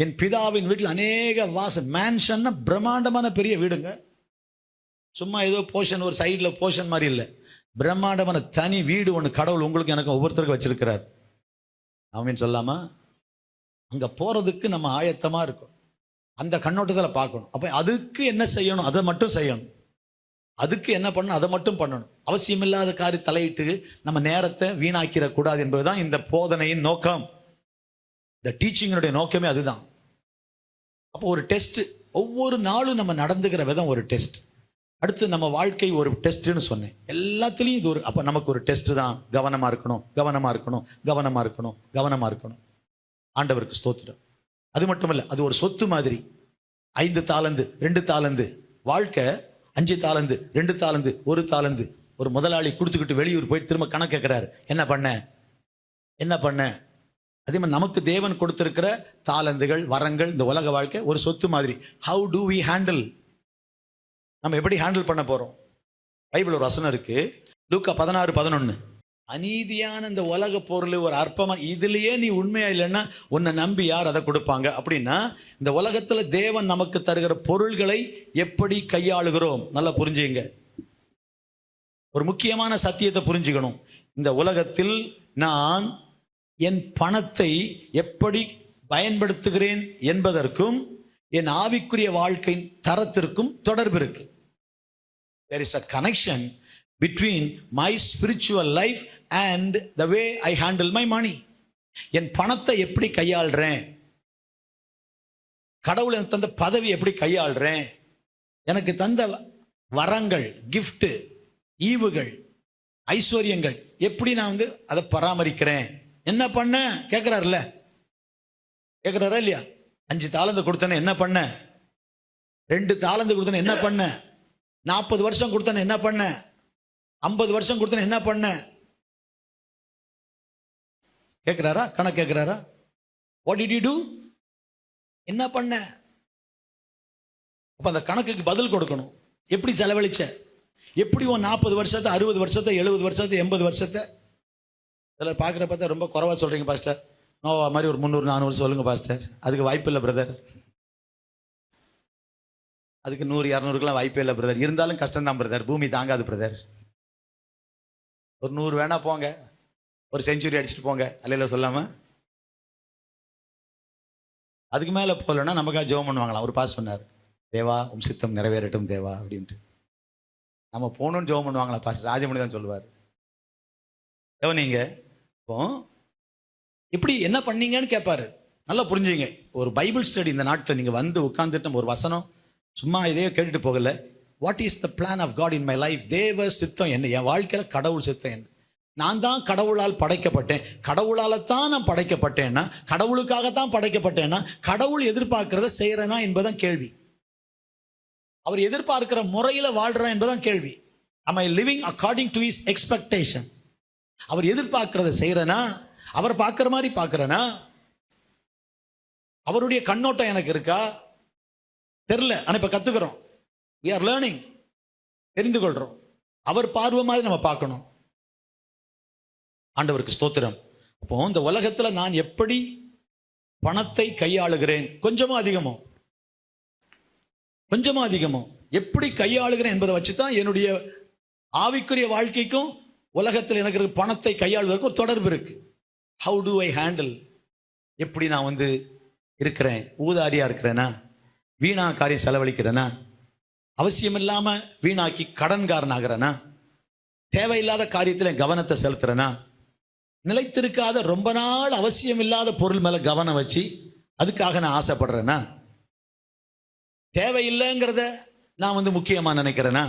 [SPEAKER 1] என் பிதாவின் வீட்டில் அநேக மேன்ஷன்னா பிரம்மாண்டமான பெரிய வீடுங்க. சும்மா ஏதோ போர்ஷன், ஒரு சைடில் போர்ஷன் மாதிரி இல்லை. பிரம்மாண்டமான தனி வீடு ஒன்று கடவுள் உங்களுக்கு எனக்கு ஒவ்வொருத்தருக்கும் வச்சிருக்கிறார். ஆமீன் சொல்லாமா? அங்கே போகிறதுக்கு நம்ம ஆயத்தமாக இருக்கும். அந்த கண்ணோட்டத்தில் பார்க்கணும். அப்போ அதுக்கு என்ன செய்யணும் அதை மட்டும் செய்யணும். அதுக்கு என்ன பண்ணணும் அதை மட்டும் பண்ணணும். அவசியமில்லாத காரியம் தலையிட்டு நம்ம நேரத்தை வீணாக்கிடக்கூடாது என்பதுதான் இந்த போதனையின் நோக்கம். இந்த டீச்சிங்கினுடைய நோக்கமே அதுதான். அப்போ ஒரு டெஸ்ட், ஒவ்வொரு நாளும் நம்ம நடந்துக்கிற விதம் ஒரு டெஸ்ட். அடுத்து நம்ம வாழ்க்கை ஒரு டெஸ்ட்னு சொன்னேன். எல்லாத்துலேயும் இது ஒரு, அப்போ நமக்கு ஒரு டெஸ்ட் தான். கவனமாக இருக்கணும், கவனமாக இருக்கணும், கவனமாக இருக்கணும், கவனமாக இருக்கணும். ஆண்டவருக்கு ஸ்தோத்திரம். அது மட்டும் இல்லை, அது ஒரு சொத்து மாதிரி. 5 தாலந்து 2 தாலந்து, வாழ்க்கை 5 தாலந்து 2 தாலந்து 1 தாலந்து. ஒரு முதலாளி கொடுத்துக்கிட்டு வெளியூர் போய் திரும்ப கணக்கு கேட்கிறாரு, என்ன பண்ண. அதே மாதிரி நமக்கு தேவன் கொடுத்திருக்கிற தாலந்துகள், வரங்கள், இந்த உலக வாழ்க்கை ஒரு சொத்து மாதிரி. ஹவு டு வி ஹேண்டில், நம்ம எப்படி ஹேண்டில் பண்ண போறோம்? பைபிள் ஒரு வசனம் இருக்கு, லூக்கா 16:11. அநீதியான இந்த உலக பொருள் ஒரு அற்பமா, இதுலயே நீ உண்மையா இல்லைன்னா உன்னை நம்பி யார் அதை கொடுப்பாங்க? அப்படின்னா இந்த உலகத்துல தேவன் நமக்கு தருகிற பொருள்களை எப்படி கையாளுகிறோம் நல்லா புரிஞ்சுங்க. ஒரு முக்கியமான சத்தியத்தை புரிஞ்சுக்கணும். இந்த உலகத்தில் நான் என் பணத்தை எப்படி பயன்படுத்துகிறேன் என்பதற்கும் என் ஆவிக்குரிய வாழ்க்கையின் தரத்திற்கும் தொடர்பு இருக்கு. There is a connection between my spiritual life and the way I handle my money. என் பணத்தை எப்படி கையாளுறேன், கடவுள் எனக்கு தந்த பதவி எப்படி கையாளுறேன், எனக்கு தந்த வரங்கள், கிஃப்ட், ஈவுகள், ஐஸ்வர்யங்கள் எப்படி நான் அதை பராமரிக்கிறேன். என்ன பண்ண கேட்கிறாருல்ல, கேட்கிறாரா இல்லையா? 5 தாலந்து கொடுத்தன என்ன பண்ண, 2 தாலந்து கொடுத்தன என்ன பண்ண, 40 வருஷம் கொடுத்தன என்ன பண்ண, 50 வருஷம் கொடுத்தன என்ன பண்ண கேட்கிறாரா? கணக்கு கேட்கிறாரா? வாட் டிட் யூ டு, என்ன பண்ண? அப்ப அந்த கணக்குக்கு பதில் கொடுக்கணும். எப்படி செலவழிச்ச, எப்படி 40 வருஷத்தை, 60 வருஷத்தை, 70 வருஷத்தை, 80 வருஷத்தை. இதில் பார்க்குற பார்த்தா ரொம்ப குறைவா சொல்றீங்க பாஸ்டர். நோவா மாதிரி ஒரு 300-400 சொல்லுங்க பாஸ்டர். அதுக்கு வாய்ப்பு இல்லை பிரதர். அதுக்கு 100-200க்குலாம் வாய்ப்பே இல்லை பிரதர். இருந்தாலும் கஷ்டம்தான் பிரதர், பூமி தாங்காது பிரதர். ஒரு 100 வேணா போங்க, ஒரு செஞ்சுரி அடிச்சுட்டு போங்க, அல்லையில சொல்லாம. அதுக்கு மேலே போகலன்னா நமக்காக ஜெபம் பண்ணுவாங்களாம். ஒரு பாஸ் சொன்னார், தேவா உம் சித்தம் நிறைவேறட்டும் தேவா அப்படின்ட்டு. நம்ம போகணும்னு ஜெபம் பண்ணுவாங்களா? பாஸ் ராஜமணி தான் சொல்லுவார். நீங்க இப்போ இப்படி என்ன பண்ணீங்கன்னு கேட்பாரு. நல்லா புரிஞ்சுங்க. ஒரு பைபிள் ஸ்டடி இந்த நாட்டில் நீங்க வந்து உட்கார்ந்துட்டு ஒரு வசனம் சும்மா இதையோ கேட்டுட்டு போகல. What is the plan of God in my life? தேவ சித்தம் என்ன, என் வாழ்க்கையில கடவுள் சித்தம் என்ன? நான் தான் கடவுளால் படைக்கப்பட்டேன், கடவுளால தான் நான் படைக்கப்பட்டேன்னா, கடவுளுக்காகத்தான் படைக்கப்பட்டேன்னா, கடவுள் எதிர்பார்க்கிறத செய்யறேனா என்பதான் கேள்வி. அவர் எதிர்பார்க்கிற முறையில வாழ்றேன் என்பதான் கேள்வி. am I living according to his expectation? அவர் எதிர்பார்க்கிறத செய்யறேனா, அவர் பார்க்கிற மாதிரி பார்க்கிறேனா, அவருடைய கண்ணோட்டம் எனக்கு இருக்கா தெரியல. ஆனா இப்ப கத்துக்கிறோம், we are learning, தெரிந்து கொள்றோம். அவர் பார்வை மாதிரி நம்ம பார்க்கணும். ஆண்டவருக்கு ஸ்தோத்திரம். அப்போ இந்த உலகத்துல நான் எப்படி பணத்தை கையாளுகிறேன், கொஞ்சமோ அதிகமோ எப்படி கையாளுகிறேன் என்பதை வச்சுதான் என்னுடைய ஆவிக்குரிய வாழ்க்கைக்கும் உலகத்தில் எனக்கு பணத்தை கையாளுவதற்கு ஒரு தொடர்பு இருக்கு. ஹவு டு ஐ ஹேண்டில், எப்படி நான் இருக்கிறேன்? ஊதாரியா இருக்கிறேனா, வீணா காரியம் செலவழிக்கிறேனா, அவசியம் இல்லாம வீணாக்கி கடன்காரன் ஆகிறேனா, தேவையில்லாத காரியத்தில் கவனத்தை செலுத்துறேனா, நிலைத்திருக்காத ரொம்ப நாள் அவசியம் இல்லாத பொருள் மேல கவனம் வச்சு அதுக்காக நான் ஆசைப்படுறேனா, தேவையில்லைங்கிறத நான் முக்கியமா நினைக்கிறேனா,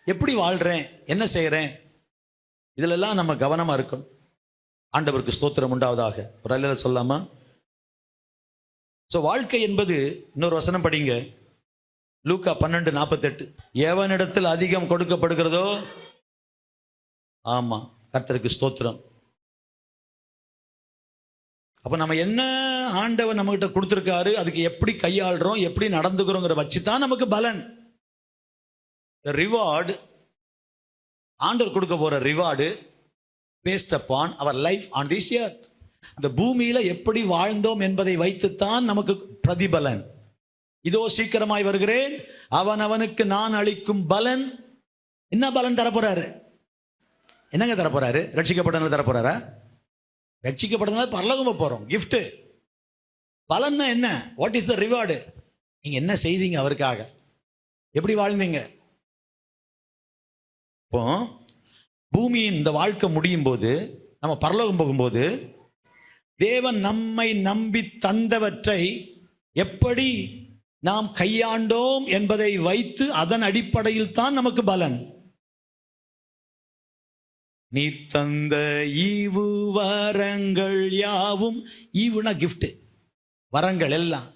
[SPEAKER 1] எப்படி வாழ்றேன், என்ன செய்யறேன், இதுலெல்லாம் நம்ம கவனமா இருக்கணும். ஆண்டவருக்கு ஸ்தோத்திரம் உண்டாவதாக. ஒரு அல்ல சொல்லாமா? வாழ்க்கை என்பது, இன்னொரு வசனம் படிங்க, லூக்கா 12:48. எவனிடத்தில் அதிகம் கொடுக்கப்படுகிறதோ, ஆமா, கர்த்தருக்கு ஸ்தோத்திரம். அப்ப நம்ம என்ன ஆண்டவர் நம்ம கிட்ட கொடுத்திருக்காரு, அதுக்கு எப்படி கையாளுறோம், எப்படி நடந்துக்கிறோங்கிற வச்சுதான் நமக்கு பலன். ரிவார்டு, ஆண்டவர் கொடுக்க போற reward based upon our life on this earth. இந்த பூமியில எப்படி வாழ்ந்தோம் என்பதை வைத்துத்தான் நமக்கு பிரதிபலன். இதோ சீக்கிரமாய் வருகிறேன், அவனுக்கு நான் அளிக்கும் பலன். என்ன பலன் தரப்போறாரு? என்னங்க தரப்போறாரு? ரட்சிக்கப்பட்டனால தரப்போறாரா? ரட்சிக்கப்பட்டனால பரலோகம் போறோம், கிஃப்ட். பலன்னா என்ன? What is the reward? நீங்க என்ன செய்தீங்க அவருக்காக, எப்படி வாழ்ந்தீங்க? இப்போ பூமியின் இந்த வாழ்க்கை முடியும் போது, நம்ம பரலோகம் போகும்போது, தேவன் நம்மை நம்பி தந்தவற்றை எப்படி நாம் கையாண்டோம் என்பதை வைத்து அதன் அடிப்படையில் தான் நமக்கு பலன். நீ தந்த ஈவு வரங்கள் யாவும், ஈவுனா கிஃப்ட், வரங்கள் எல்லாம்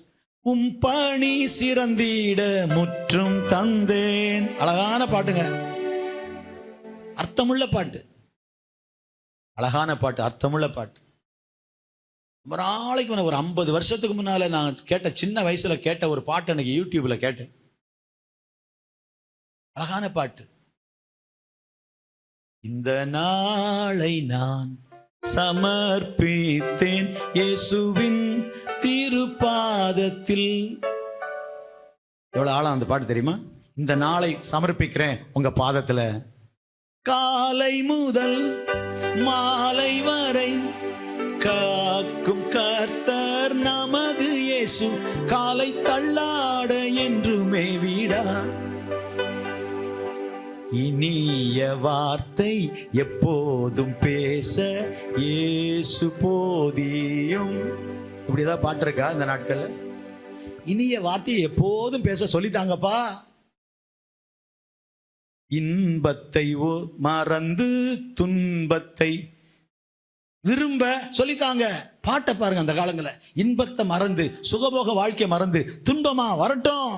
[SPEAKER 1] பணி சிறந்திட முற்றும் தந்தேன். அழகான பாட்டுங்க, அர்த்தமுள்ள பாட்டு, அழகான பாட்டு, அர்த்தமுள்ள பாட்டு. ரொம்ப நாளைக்கு ஒரு 50 வருஷத்துக்கு முன்னால நான் கேட்ட, சின்ன வயசுல கேட்ட ஒரு பாட்டு எனக்கு யூடியூப்ல கேட்டேன். அழகான பாட்டு. இந்த நாளை நான் சமர்ப்பித்தேன் இயேசுவின் திருப்பாதத்தில். எவ்வளவு ஆழம் அந்த பாட்டு தெரியுமா? இந்த நாளை சமர்ப்பிக்கிறேன் உங்க பாதத்துல. காலை முதல் மாலை வரை காக்கும் கர்த்தர் நமது இயேசு, காலை தள்ளாட என்றுமே விடா. இனிய வார்த்தை எப்போதும் பேச இயேசு போதியும். இப்படிதான் பாட்டு இருக்கா இந்த நாட்கள்ல? இனிய வார்த்தையை எப்போதும் பேச சொல்லித்தாங்கப்பா. இன்பத்தை மறந்து துன்பத்தை விரும்ப சொல்லித்தாங்க. பாட்டை பாருங்க, அந்த காலங்கள இன்பத்தை மறந்து, சுகபோக வாழ்க்கையை மறந்து, துன்பமா வரட்டும்,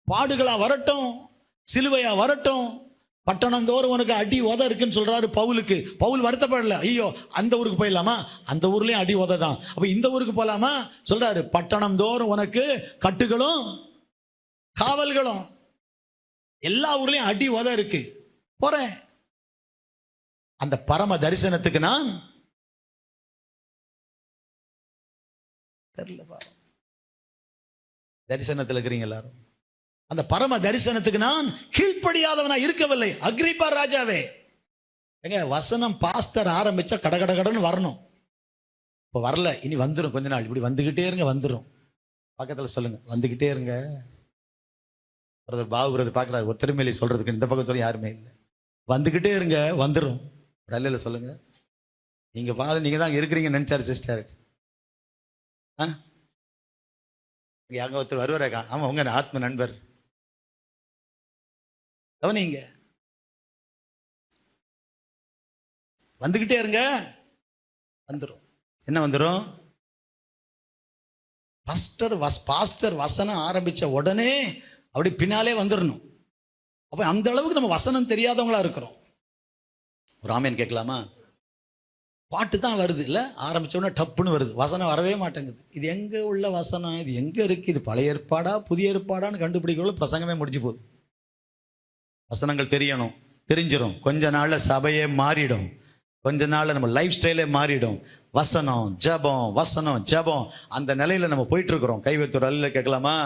[SPEAKER 1] பாடுகளா வரட்டும், சிலுவையா வரட்டும், பட்டணந்தோறும் உனக்கு அடி உத இருக்குன்னு சொல்றாரு பவுலுக்கு. பவுல் வருத்தப்படல, ஐயோ அந்த ஊருக்கு போயிடலாமா, அந்த ஊர்லயும் அடி உத தான், அப்ப இந்த ஊருக்கு போலாமா சொல்றாரு. பட்டணம் தோறும் உனக்கு கட்டுகளும் காவல்களும், எல்லா ஊர்லயும் அடி உத இருக்கு, போறேன். அந்த பரம தரிசனத்துக்கு நான் தெரியல. தரிசனத்தில் இருக்கிறீங்க எல்லாரும். அந்த பரம தரிசனத்துக்கு நான் கீழ்ப்படியாதவனா இருக்கவில்லை. அக்ரிப்பா ராஜாவே, எங்க வசனம் பாஸ்டர் ஆரம்பிச்சா கடகடன்னு வரணும். இப்ப வரல, இனி வந்துடும், கொஞ்ச நாள் இப்படி வந்துகிட்டே இருங்க, வந்துடும். பக்கத்துல சொல்லுங்க, வந்துகிட்டே இருங்க. பிரதர் பாபு பிரதர் பாக்குறாரு, ஒத்தருமையில சொல்றதுக்கு இந்த பக்கம் சொல்ல யாருமே இல்லை. வந்துகிட்டே இருங்க, வந்துடும். ரல்லையில சொல்லுங்க, நீங்க பாது நீங்க தான் இருக்கிறீங்க நினைச்சாரு சிஸ்டர். அங்க ஒருத்தர் வருவாரா? ஆமா, உங்க ஆத்ம நண்பர். கவனிங்க, வந்துகிட்டே இருங்க, வந்துடும். என்ன வந்துடும்? பாஸ்டர் வசனம் ஆரம்பிச்ச உடனே அப்படி பின்னாலே வந்துடணும். அப்ப அந்த அளவுக்கு நம்ம வசனம் தெரியாதவங்களா இருக்கிறோம். ஒரு ஆமேன் கேட்கலாமா? பாட்டு தான் வருது இல்ல, ஆரம்பிச்ச உடனே டப்புன்னு வருது, வசனம் வரவே மாட்டேங்குது. இது எங்க உள்ள வசனம்? இது எங்க இருக்கு? இது பழைய ஏற்பாடா புதிய ஏற்பாடான்னு கண்டுபிடிக்கல, பிரசங்கமே முடிஞ்சு போகுது. வசனங்கள் தெரியணும், தெரிஞ்சிடும். கொஞ்ச நாள்ல சபையே மாறிடும், கொஞ்ச நாள்ல நம்ம லைஃப் ஸ்டைலே மாறிடும். வசனம் ஜபம், வசனம் ஜபம், அந்த நிலையில நம்ம போயிட்டு இருக்கிறோம். கைவத்தூர் அல்ல கேட்கலாமா?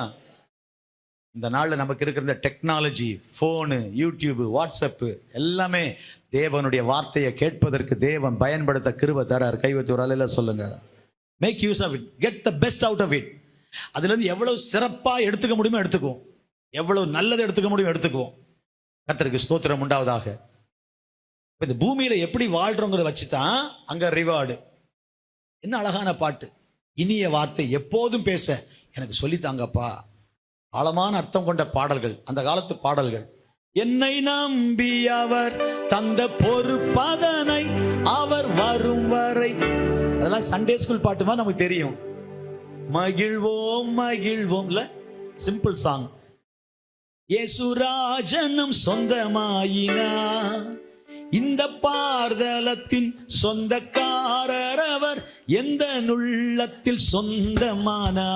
[SPEAKER 1] இந்த நாள்ல நமக்கு இருக்கிற இந்த டெக்னாலஜி, போனு, யூடியூப், வாட்ஸ்அப் எல்லாமே தேவனுடைய வார்த்தையை கேட்பதற்கு தேவன் பயன்படுத்த கிருபை தரார். கைவத்தூர் அல்ல சொல்லுங்க. Make use of it, get the best out of it. அதுல இருந்து எவ்வளவு சிறப்பா எடுத்துக்க முடியுமோ எடுத்துக்குவோம், எவ்வளவு நல்லதை எடுத்துக்க முடியும் எடுத்துக்குவோம். கர்த்தருக்கு ஸ்தோத்திரம் உண்டாவதாக. இந்த பூமியில எப்படி வாழ்றோங்கிறத வச்சுதான் அங்க ரிவார்டு. என்ன அழகான பாட்டு, இனிய வார்த்தை எப்போதும் பேச எனக்கு சொல்லித்தாங்கப்பா. ஆழமான அர்த்தம் கொண்ட பாடல்கள், அந்த காலத்து பாடல்கள். என்னை நம்பி அவர் தந்த பொறுப்பதனை அவர் வரும் வரை, அதெல்லாம் சண்டே ஸ்கூல் பாட்டுமா நமக்கு தெரியும். மகிழ்வோம் மகிழ்வோம்ல, சிம்பிள் சாங். இயேசுராஜனும் சொந்தமாயினா, இந்த பார்தலத்தின் சொந்தக்காரர் அவர், எந்த நுள்ளத்தில் சொந்தமானா.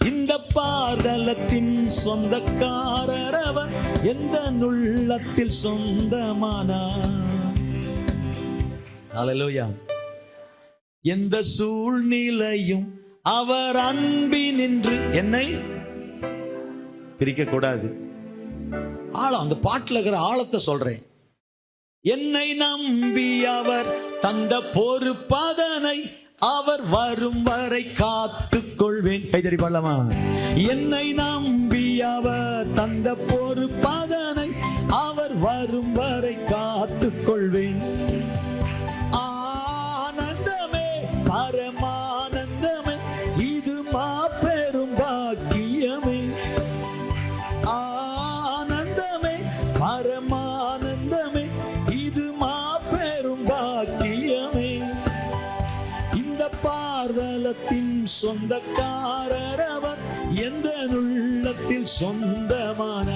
[SPEAKER 1] இந்த பார்தலத்தின் சொந்தக்காரர் அவர், எந்த நுள்ளத்தில் சொந்தமானா. ஹல்லேலூயா. எந்த சூழ்நிலையும் அவர் அன்பினின்று என்னை பிரிக்க கூடாது. ஆழம், அந்த பாட்டுல இருக்கிற ஆழத்தை சொல்றேன். என்னை நம்பி அவர் தந்த பொறுப்பதனை அவர் வரும் வரை காத்துக் கொள்வேன். கைதடி பாடலாமா? என்னை நம்பி அவர் தந்த பொறுப்பதனை அவர் வரும் வரை காத்துக் கொள்வேன். ஆனந்தமே பரமானந்தமே, இது மாபெரும் பாக்கியமே. சொந்தக்காரர் அவர் எந்த உள்ளத்தில் சொந்தமான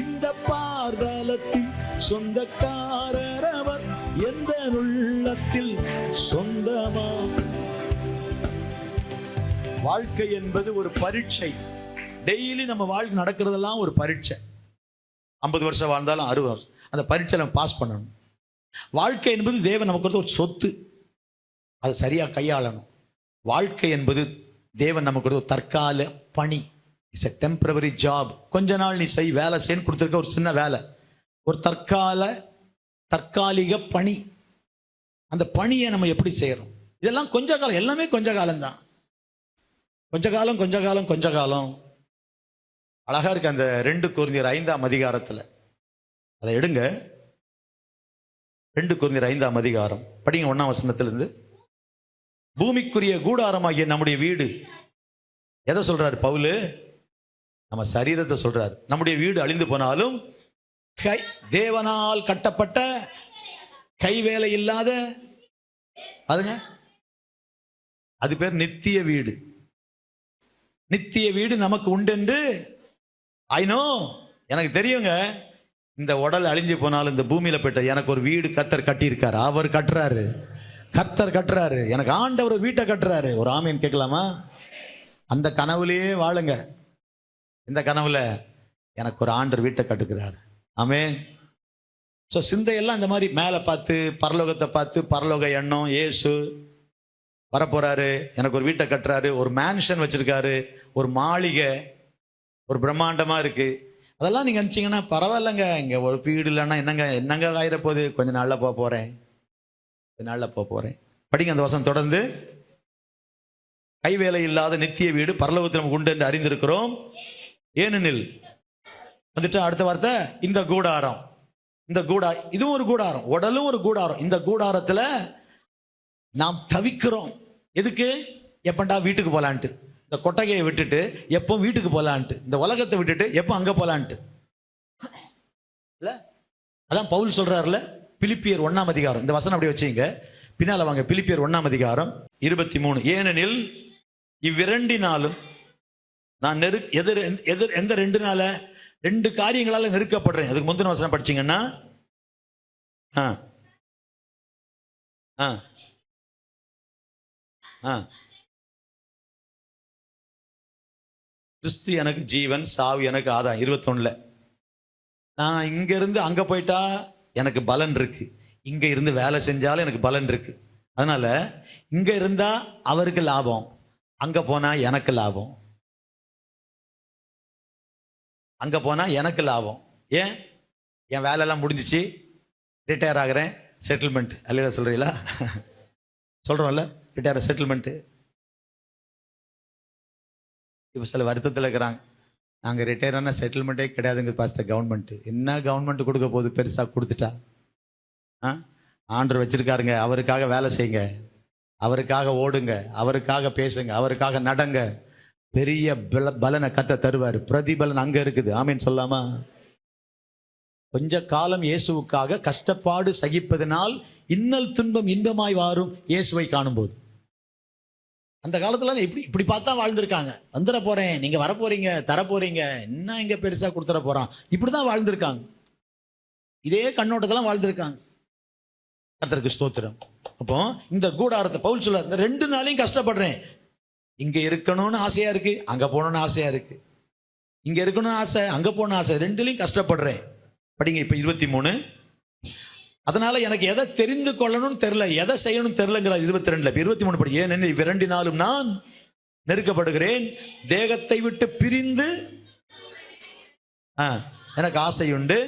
[SPEAKER 1] இந்த பார்தலத்தில் சொந்தக்காரர் அவர் எந்த உள்ளத்தில் சொந்தமா. வாழ்க்கை என்பது ஒரு பரீட்சை. டெய்லி நம்ம வாழ்க்கை நடக்கிறதெல்லாம் ஒரு பரீட்சை. 50 வருஷம் வாழ்ந்தாலும் 60 வருஷம் அந்த பரீட்சை நம்ம பாஸ் பண்ணணும். வாழ்க்கை என்பது தேவன் நமக்கு ஒரு சொத்து, அதை சரியா கையாளணும். வாழ்க்கை என்பது தேவன் நமக்கு ஒரு தற்கால பணி. It's a temporary job. கொஞ்ச நாள் நீ வேலை செய்யன்னு கொடுத்துருக்க ஒரு சின்ன வேலை, ஒரு தற்காலிக பணி. அந்த பணியை நம்ம எப்படி செய்யறோம்? இதெல்லாம் கொஞ்ச காலம், எல்லாமே கொஞ்ச காலம்தான். கொஞ்ச காலம் அழகா இருக்கு. அந்த 2 கொரிந்தியர் 5ஆம் அதிகாரத்தில் அதை எடுங்க. 2 கொரிந்தியர் 5ஆம் அதிகாரம் படிங்க 1ஆம் வசனத்திலிருந்து. பூமிக்குரிய கூடாரமாகிய நம்முடைய வீடு, எதை சொல்றாரு பவுல்? நம்ம சரீரத்தை சொல்றாரு. நம்முடைய வீடு அழிந்து போனாலும் தேவனால் கட்டப்பட்ட கைவேலை இல்லாத அதுங்க, அது பேர் நித்திய வீடு. நித்திய வீடு நமக்கு உண்டென்று ஐநோ, எனக்கு தெரியுங்க. இந்த உடல் அழிஞ்சு போனாலும் இந்த பூமியில போயிட்ட எனக்கு ஒரு வீடு கர்த்தர் கட்டியிருக்காரு. அவர் கட்டுறாரு, கர்த்தர் கட்டுறாரு. எனக்கு ஆண்டவர் ஒரு வீட்டை கட்டுறாரு. ஒரு ஆமீன் கேட்கலாமா? அந்த கனவுலயே வாழுங்க. இந்த கனவுல எனக்கு ஒரு ஆண்டவர் வீட்டை கட்டுக்கிறார். ஆமேன். ஸோ சிந்தையெல்லாம் இந்த மாதிரி மேலே பார்த்து, பரலோகத்தை பார்த்து, பரலோக எண்ணம், இயேசு வரப்போறாரு, எனக்கு ஒரு வீட்டை கட்டுறாரு, ஒரு மேன்ஷன் வச்சிருக்காரு, ஒரு மாளிகை, ஒரு பிரம்மாண்டமா இருக்கு. அதெல்லாம் நீங்க நினைச்சீங்கன்னா பரவாயில்லைங்க, இங்க ஒரு வீடு இல்லைன்னா என்னங்க ஆயிர போகுது, கொஞ்ச நாள்ல போக போறேன். படிங்க அந்த வசனம் தொடர்ந்து. கைவேலை இல்லாத நித்திய வீடு பரலோகத்தில் நமக்கு உண்டு என்று அறிந்திருக்கிறோம். ஏனெனில் வந்துட்டு அடுத்த வார்த்தை, இந்த கூடாரம். இதுவும் ஒரு கூடாரம், உடலும் ஒரு கூடாரம். இந்த கூடாரத்துல நாம் தவிக்கிறோம். எதுக்கு? எப்பண்டா வீட்டுக்கு போலான்ட்டு. இந்த கொட்டகையை விட்டுட்டு எப்போ வீட்டுக்கு போலான்ட்டு, இந்த உலகத்தை விட்டுட்டு எப்போ அங்க போலான்ட்டு இல்ல. அதான் பவுல் சொல்றாருல, பிலிப்பியர் 1ஆம் அதிகாரம். இந்த வசனம் அப்படி வச்சுங்க, பின்னால வாங்க. பிலிப்பியர் 1ஆம் அதிகாரம் 23. ஏனெனில் இவ்விரண்டினாலும் நான் எந்த 2 காரியங்களால நெருக்கப்படுறேன். அதுக்கு முந்தின வசனம் படிச்சீங்கன்னா கிறிஸ்து எனக்கு ஜீவன், சாவு எனக்கு ஆதாயம். 21. நான் இங்க இருந்து அங்க போயிட்டா எனக்கு பலன் இருக்கு, இங்க இருந்து வேலை செஞ்சாலும் எனக்கு பலன் இருக்கு. அதனால இங்க இருந்தா அவருக்கு லாபம், அங்க போனா எனக்கு லாபம். அங்க போனா எனக்கு லாபம். ஏன்? என் வேலையெல்லாம் முடிஞ்சிச்சு, ரிட்டையர் ஆகிறேன், செட்டில்மெண்ட். அல்ல சொல்றீங்களா? சொல்றோம்ல, ரிட்டையர் செட்டில்மெண்ட். இப்போ சில வருத்தத்தில் இருக்கிறாங்க, நாங்கள் ரிட்டையர் ஆனால் செட்டில்மெண்ட்டே கிடையாதுங்க பாஸ்டர். கவர்மெண்ட் என்ன கவர்மெண்ட் கொடுக்க போகுது? பெருசாக கொடுத்துட்டா. ஆண்டவர் வச்சிருக்காருங்க, அவருக்காக வேலை செய்யுங்க, அவருக்காக ஓடுங்க, அவருக்காக பேசுங்க, அவருக்காக நடங்க. பெரிய பலனை கத்த தருவார். பிரதிபலன் அங்க இருக்குது. ஆமீன் சொல்லாமா? கொஞ்ச காலம் இயேசுவுக்காக கஷ்டப்பாடு சகிப்பதனால் இன்னல் துன்பம் இன்பமாய் வாரும் இயேசுவை காணும்போது. அந்த காலத்துல இப்படி பார்த்தா வாழ்ந்திருக்காங்க. வந்துட போறேன், நீங்க வர போறீங்க, தர போறீங்க, என்ன இங்க பெருசா கொடுத்துட போறான், இப்படிதான் வாழ்ந்திருக்காங்க. இதே கண்ணோட்டத்தெல்லாம் வாழ்ந்திருக்காங்க. கர்த்தருக்கு ஸ்தோத்திரம். அப்போ இந்த கூடாரத்தை பவுல் சொல்ல, இந்த 2 நாளையும் கஷ்டப்படுறேன். இங்க இருக்கணும்னு ஆசையா இருக்கு, அங்க போகணும்னு ஆசையா இருக்கு. இங்க இருக்கணும்னு ஆசை, அங்க போகணும்னு ஆசை, 2லையும் கஷ்டப்படுறேன். படிங்க இப்ப 23. அதனால எனக்கு எதை தெரிந்து கொள்ளணும்னு தெரியல, எதை செய்யணும் தெரியலங்கிறார் 22. 23 படி. ஏனெனில் இவ்விரண்டினாலும் நான் நெருக்கப்படுகிறேன், தேகத்தை விட்டு பிரிந்து எனக்கு ஆசை உண்டு,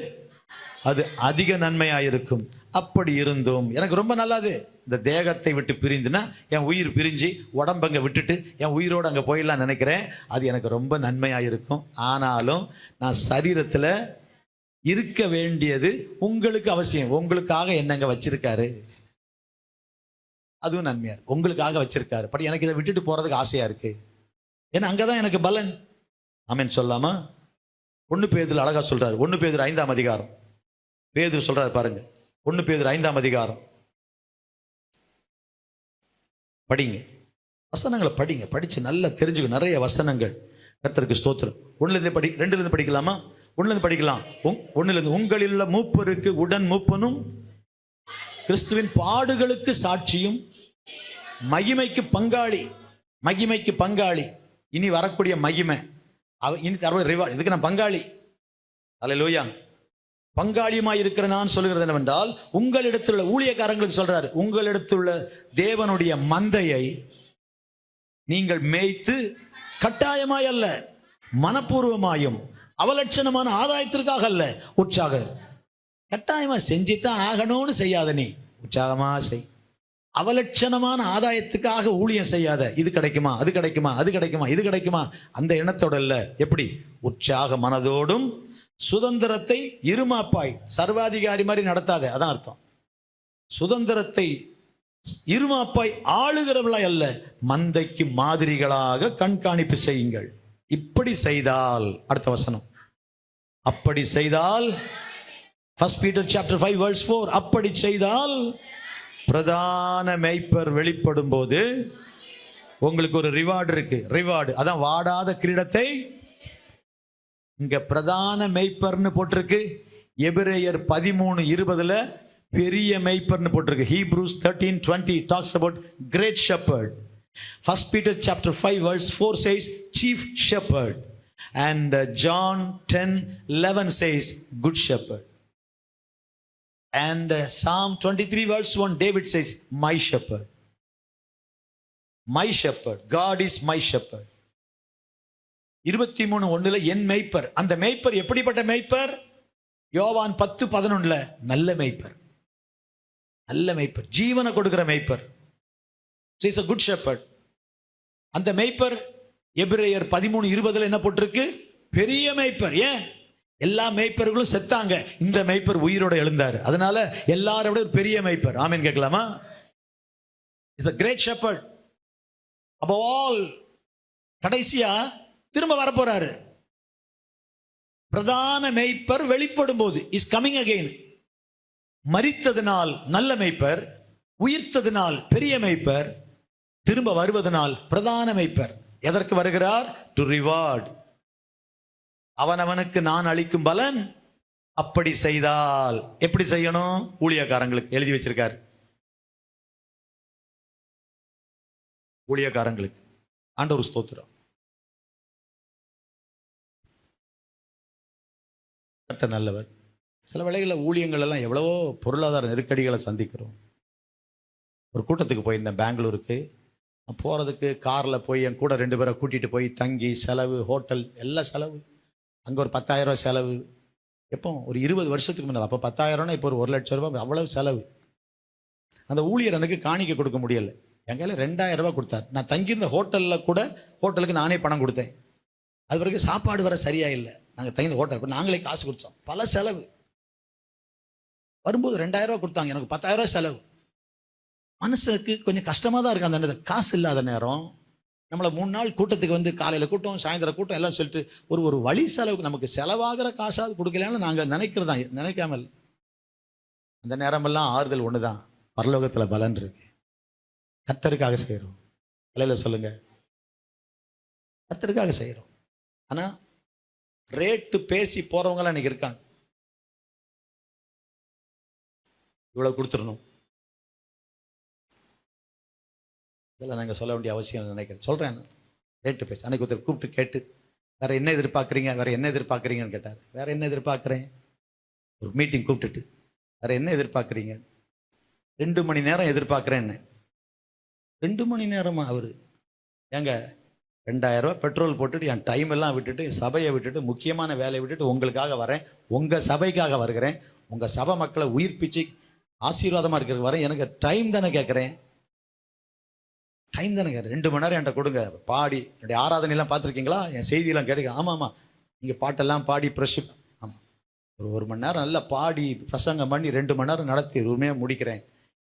[SPEAKER 1] அது அதிக நன்மையாயிருக்கும். அப்படி இருந்தும் எனக்கு ரொம்ப நல்லாது. இந்த தேகத்தை விட்டு பிரிந்துன்னா என் உயிர் பிரிஞ்சு உடம்பங்க விட்டுட்டு என் உயிரோடு அங்கே போயிடலாம் நினைக்கிறேன். அது எனக்கு ரொம்ப நன்மையாயிருக்கும். ஆனாலும் நான் சரீரத்தில் இருக்க வேண்டியது உங்களுக்கு அவசியம். உங்களுக்காக என்னங்க வச்சிருக்காரு, அதுவும் நன்மையா இருக்கு. உங்களுக்காக வச்சிருக்காரு. பட் எனக்கு இதை விட்டுட்டு போறதுக்கு ஆசையா இருக்கு, ஏன்னா அங்கதான் எனக்கு பலன். ஆமென் சொல்லாமா? 1 பேதுரு அழகா சொல்றாரு. 1 பேதுரு 5ஆம் அதிகாரம் பேதுரு சொல்றாரு பாருங்க. 1 பேதுரு 5ஆம் அதிகாரம் படிங்க. வசனங்களை படிங்க, படிச்சு நல்லா தெரிஞ்சுக்க. நிறைய வசனங்கள். கர்த்தருக்கு ஸ்தோத்திரம். ஒன்னுலேருந்து படி, ரெண்டுலேருந்து படிக்கலாமா? ஒன்னுலேருந்து படிக்கலாம். ஒன்னுலேருந்து. உங்களில் உள்ள மூப்பருக்கு உடன் மூப்பனும் கிறிஸ்துவின் பாடுகளுக்கு சாட்சியும் மகிமைக்கு பங்காளி. மகிமைக்கு பங்காளி. இனி வரக்கூடிய மகிமை, இனி தர ரிவார்டு, இதுக்கு நான் பங்காளி. அல்லேலூயா. பங்காளியுமாய் இருக்கிற நான் சொல்லுகிறது என்னவென்றால், உங்களிடத்துள்ள ஊழியக்காரங்களுக்கு சொல்றாரு, உங்களிடத்துள்ள தேவனுடைய மந்தையை நீங்கள் மேய்த்து கட்டாயமாய் அல்ல, மனப்பூர்வமாயும் அவலட்சணமான ஆதாயத்திற்காக அல்ல, உற்சாக கட்டாயமா செஞ்சுதான் ஆகணும்னு செய்யாத. நீ உற்சாகமா செய். அவலட்சணமான ஆதாயத்துக்காக ஊழியம் செய்யாத. இது கிடைக்குமா, அது கிடைக்குமா, அது கிடைக்குமா, இது கிடைக்குமா, அந்த எண்ணத்தோட இல்ல. எப்படி? உற்சாக மனதோடும் சுதந்திரத்தை இருமாப்பாய். சர்வாதிகாரி மாதிரி நடத்தாத, அதான் அர்த்தம். சுதந்திரத்தை இருமாப்பாய் ஆளுகிறவர்களாய் அல்ல, மந்தைக்கு மாதிரிகளாக கண்காணிப்பு செய்யுங்கள். இப்படி செய்தால், அடுத்த வசனம், அப்படி செய்தால், 1 Peter chapter 5 verse 4, அப்படி செய்தால் பிரதான மேய்ப்பர் வெளிப்படும் போது உங்களுக்கு ஒரு ரிவார்டு இருக்கு. ரிவார்டு அதான் வாடாத கிரீடத்தை. இங்க பிரதான மேய்ப்பர்னு போட்டிருக்கு. எபிரேயர் 13:20 பெரிய மேய்ப்பர்னு போட்டிருக்கு. Hebrews 13:20 talks about great shepherd. 1 Peter chapter 5 verse 4 says chief shepherd, and John 10:11 says good shepherd, and Psalm 23 verse 1 David says my shepherd. My shepherd, God is my shepherd. 23:1 என் மேய்ப்பர். அந்த மேய்ப்பர் எப்படிப்பட்ட மேய்ப்பர்? யோவான் 10:11 நல்ல மேய்ப்பர். நல்ல மேய்ப்பர், ஜீவனை கொடுக்கிற மேய்ப்பர். He is a good shepherd. அந்த மேய்ப்பர் எபிரேயர் 13:20 என்ன போட்டிருக்கு? பெரிய மேய்ப்பர். ஏன்? எல்லா மேய்ப்பர்களும் செத்தாங்க, இந்த மேய்ப்பர் உயிரோட எழுந்தார். அதனால எல்லாரோட ஒரு பெரிய மேய்ப்பர். ஆமென் கேட்கலாமா? Is a great shepherd. above all, கடைசியா திரும்ப வரப்போறாரு. பிரதான மேய்ப்பர் வெளிப்படும் போது, இஸ் கமிங் அகைன். மரித்ததினால் நல்ல மேய்ப்பர், உயிர்த்ததினால் பெரிய மேய்ப்பர், திரும்ப வருவதனால் பிரதான மேய்ப்பர். எதற்கு வருகிறார்? To reward. அவனவனுக்கு நான் அளிக்கும் பலன். அப்படி செய்தால் எப்படி செய்யணும்? ஊழியக்காரங்களுக்கு எழுதி வச்சிருக்கார். ஊழியக்காரங்களுக்கு ஆண்டவர் ஸ்தோத்திரம். கர்த்தர் நல்லவர். சில வேளைகளில் ஊழியங்கள் எல்லாம் எவ்வளவோ பொருளாதார நெருக்கடிகளை சந்திக்கிறோம். ஒரு கூட்டத்துக்கு போயிருந்தேன் பெங்களூருக்கு. போகிறதுக்கு காரில் போய் என் கூட 2 பேரை கூட்டிகிட்டு போய் தங்கி செலவு, ஹோட்டல் எல்லாம் செலவு. அங்கே ஒரு 10,000 ரூபா செலவு. எப்போ? ஒரு 20 வருஷத்துக்கு முன்னால். அப்போ 10,000 இப்போ ஒரு 1,00,000 ரூபாய், அவ்வளவு செலவு. அந்த ஊழியர் எனக்கு காணிக்க கொடுக்க முடியலை. என் கையில் 2,000 ரூபாய் கொடுத்தார். நான் தங்கியிருந்த ஹோட்டலில் கூட, ஹோட்டலுக்கு நானே பணம் கொடுத்தேன். அது வரைக்கும் சாப்பாடு வர சரியா இல்லை. நாங்கள் தங்கியிருந்த ஹோட்டல் இப்போ நாங்களே காசு கொடுத்தோம். பல செலவு. வரும்போது 2,000 ரூபாய் கொடுத்தாங்க, எனக்கு 10,000 ரூபாய் செலவு. மனசுக்கு கொஞ்சம் கஷ்டமாக தான் இருக்கு. அந்த நேரத்தில் காசு இல்லாத நேரம். நம்மளை 3 நாள் கூட்டத்துக்கு வந்து காலையில் கூட்டம், சாயந்தரம் கூட்டம் எல்லாம் சொல்லிட்டு ஒரு வழி செலவுக்கு நமக்கு செலவாகிற காசாவது கொடுக்கலான்னு நாங்கள் நினைக்கிறதா, நினைக்காமல். அந்த நேரமெல்லாம் ஆறுதல் ஒன்று தான், பரலோகத்தில் பலன் இருக்கு. கர்த்தருக்காக செய்கிறோம். இல்லைல்ல சொல்லுங்க, கர்த்தருக்காக செய்கிறோம். ஆனால் ரேட்டு பேசி போகிறவங்களாம் இன்னைக்கு இருக்காங்க. இவ்வளோ கொடுத்துடணும், இதெல்லாம் நாங்கள் சொல்ல வேண்டிய அவசியம் நினைக்கிறேன். சொல்கிறேன், ரேட்டு பேச. அன்னைக்கு ஒருத்தர் கூப்பிட்டு கேட்டு, வேறு என்ன எதிர்பார்க்குறீங்க, வேறு என்ன எதிர்பார்க்குறீங்கன்னு கேட்டார். வேறு என்ன எதிர்பார்க்குறேன்? ஒரு மீட்டிங் கூப்பிட்டுட்டு, வேறு என்ன எதிர்பார்க்குறீங்க? 2 மணி நேரம் எதிர்பார்க்குறேன்னு. 2 மணி நேரமா? அவர் ஏங்க 2,000 ரூபா பெட்ரோல் போட்டுட்டு என் டைம் எல்லாம் விட்டுட்டு, சபையை விட்டுட்டு, முக்கியமான வேலையை விட்டுட்டு உங்களுக்காக வரேன், உங்கள் சபைக்காக வருகிறேன், உங்கள் சபை மக்களை உயிர்ப்பிச்சு ஆசீர்வாதமாக இருக்கிறது வரேன். எனக்கு டைம் தானே கேட்குறேன், டைம் தானே கேட்குறேன். 2 மணி நேரம் என்கிட்ட கொடுங்க. பாடி என்னுடைய ஆராதனையெல்லாம் பார்த்துருக்கீங்களா? என் செய்தியெல்லாம் கேட்க. ஆமாம், நீங்கள் பாட்டெல்லாம் பாடி ப்ரெஷ்ஷிப். ஆமாம், ஒரு 1 மணி நேரம் நல்லா பாடி பிரசங்கம் பண்ணி 2 மணி நேரம் நடத்தி உண்மையாக முடிக்கிறேன்.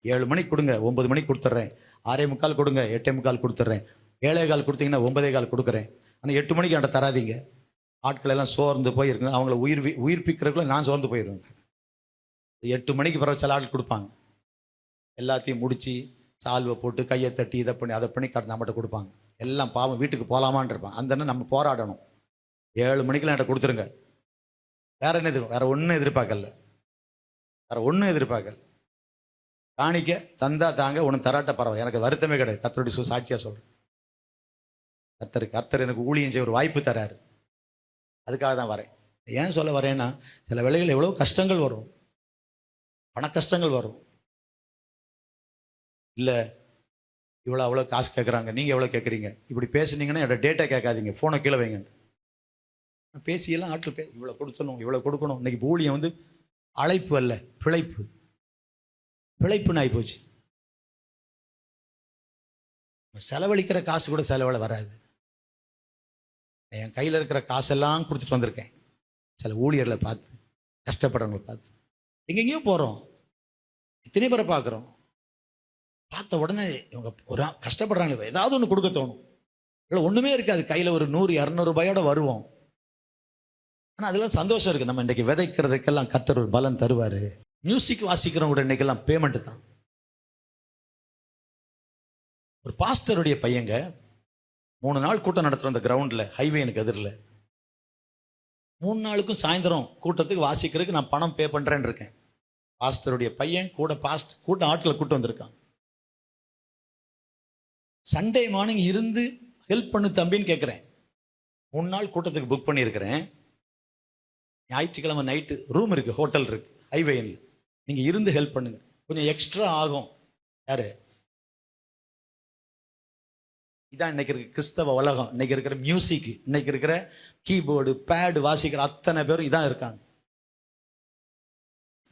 [SPEAKER 1] 7 மணிக்கு கொடுங்க, 9 மணிக்கு கொடுத்துட்றேன். 6:45 கொடுங்க, 8:45 கொடுத்துட்றேன். 7:15 கொடுத்தீங்கன்னா 9:15 கொடுக்குறேன். ஆனால் 8 மணிக்கு என்கிட்ட தராதிங்க. ஆட்கள் எல்லாம் சோர்ந்து போயிருக்குங்க. அவங்கள உயிர்ப்பிக்கிறதுக்குள்ள நான் சோர்ந்து போயிடுவேங்க. 8 மணிக்கு பிறகு சில ஆட்கள் கொடுப்பாங்க. எல்லாத்தையும் முடித்து சால்வை போட்டு கையை தட்டி இதை பண்ணி அதை பண்ணி நம்மகிட்ட கொடுப்பாங்க. எல்லாம் பாவம் வீட்டுக்கு போகலாமான் இருப்பான். அந்த நம்ம போராடணும். 7 மணிக்கெல்லாம் என்கிட்ட கொடுத்துருங்க. வேற என்ன வேற ஒன்றும் எதிர்பார்க்கல, வேற ஒன்றும் எதிர்பார்க்கல. காணிக்க தந்தா தாங்க, ஒன்று தராட்ட பரவாயில்ல, எனக்கு வருத்தமே கிடையாது. கர்த்தருடைய சாட்சியா சொல்றேன். கர்த்தர் எனக்கு ஊழியம் செய்ய ஒரு வாய்ப்பு தராரு. அதுக்காக தான் வரேன். ஏன் சொல்ல வரேன்னா, சில வேளைகள் எவ்வளோ கஷ்டங்கள் வரும், பண கஷ்டங்கள் வரும். இல்லை இவ்வளோ அவ்வளோ காசு கேட்குறாங்க, நீங்கள் எவ்வளோ கேட்குறீங்க, இப்படி பேசுனீங்கன்னா என்னோட டேட்டா கேட்காதீங்க, ஃபோனை கீழே வைங்க. பேசியெல்லாம் ஆட்கள் இவ்வளோ கொடுத்தணும் இவ்வளோ கொடுக்கணும். இன்னைக்கு ஊழியம் வந்து அழைப்பு அல்ல, பிழைப்பு. பிழைப்புன்னு ஆகி போச்சு. செலவழிக்கிற காசு கூட செலவழ வராது. என் கையில் இருக்கிற காசெல்லாம் கொடுத்துட்டு வந்திருக்கேன். சில ஊழியர்களை பார்த்து, கஷ்டப்படுறவங்களை பார்த்து, எங்கெங்கேயோ போகிறோம், இத்தனை பேரை பார்க்குறோம். பார்த்த உடனே இவங்க ஒரு கஷ்டப்படுறாங்க, ஏதாவது ஒன்று கொடுக்க தோணும். இல்லை ஒன்றுமே இருக்காது, கையில் ஒரு 100-200 ரூபாயோட வருவோம். ஆனால் அதெல்லாம் சந்தோஷம் இருக்குது. நம்ம இன்றைக்கி விதைக்கிறதுக்கெல்லாம் கர்த்தர் ஒரு பலன் தருவார். மியூசிக் வாசிக்கிறவங்க கூட இன்றைக்கெல்லாம் பேமெண்ட்டு தான். ஒரு பாஸ்டருடைய பையங்க 3 நாள் கூட்டம் நடத்துகிற அந்த கிரவுண்டில், ஹைவே எனக்கு எதிரில், 3 நாளுக்கும் சாயந்தரம் கூட்டத்துக்கு வாசிக்கிறதுக்கு நான் பணம் பே பண்ணுறேன்னு இருக்கேன். பாஸ்டருடைய பையன் கூட கூட்டம் ஆட்களை கூட்டு வந்திருக்கான். சண்டே மார்னிங் இருந்து ஹெல்ப் பண்ணு தம்பின்னு கேட்குறேன். 3 நாள் கூட்டத்துக்கு புக் பண்ணியிருக்கிறேன். ஞாயிற்றுக்கிழமை நைட்டு ரூம் இருக்குது, ஹோட்டல் இருக்குது ஹைவேயில், நீங்கள் இருந்து ஹெல்ப் பண்ணுங்க, கொஞ்சம் எக்ஸ்ட்ரா ஆகும். யாரு இதான் இன்னைக்கு இருக்க கிறிஸ்தவ உலகம். இன்னைக்கு இருக்கிற மியூசிக், இன்னைக்கு இருக்கிற கீபோர்டு பேடு வாசிக்கிற அத்தனை பேரும் இதான் இருக்காங்க.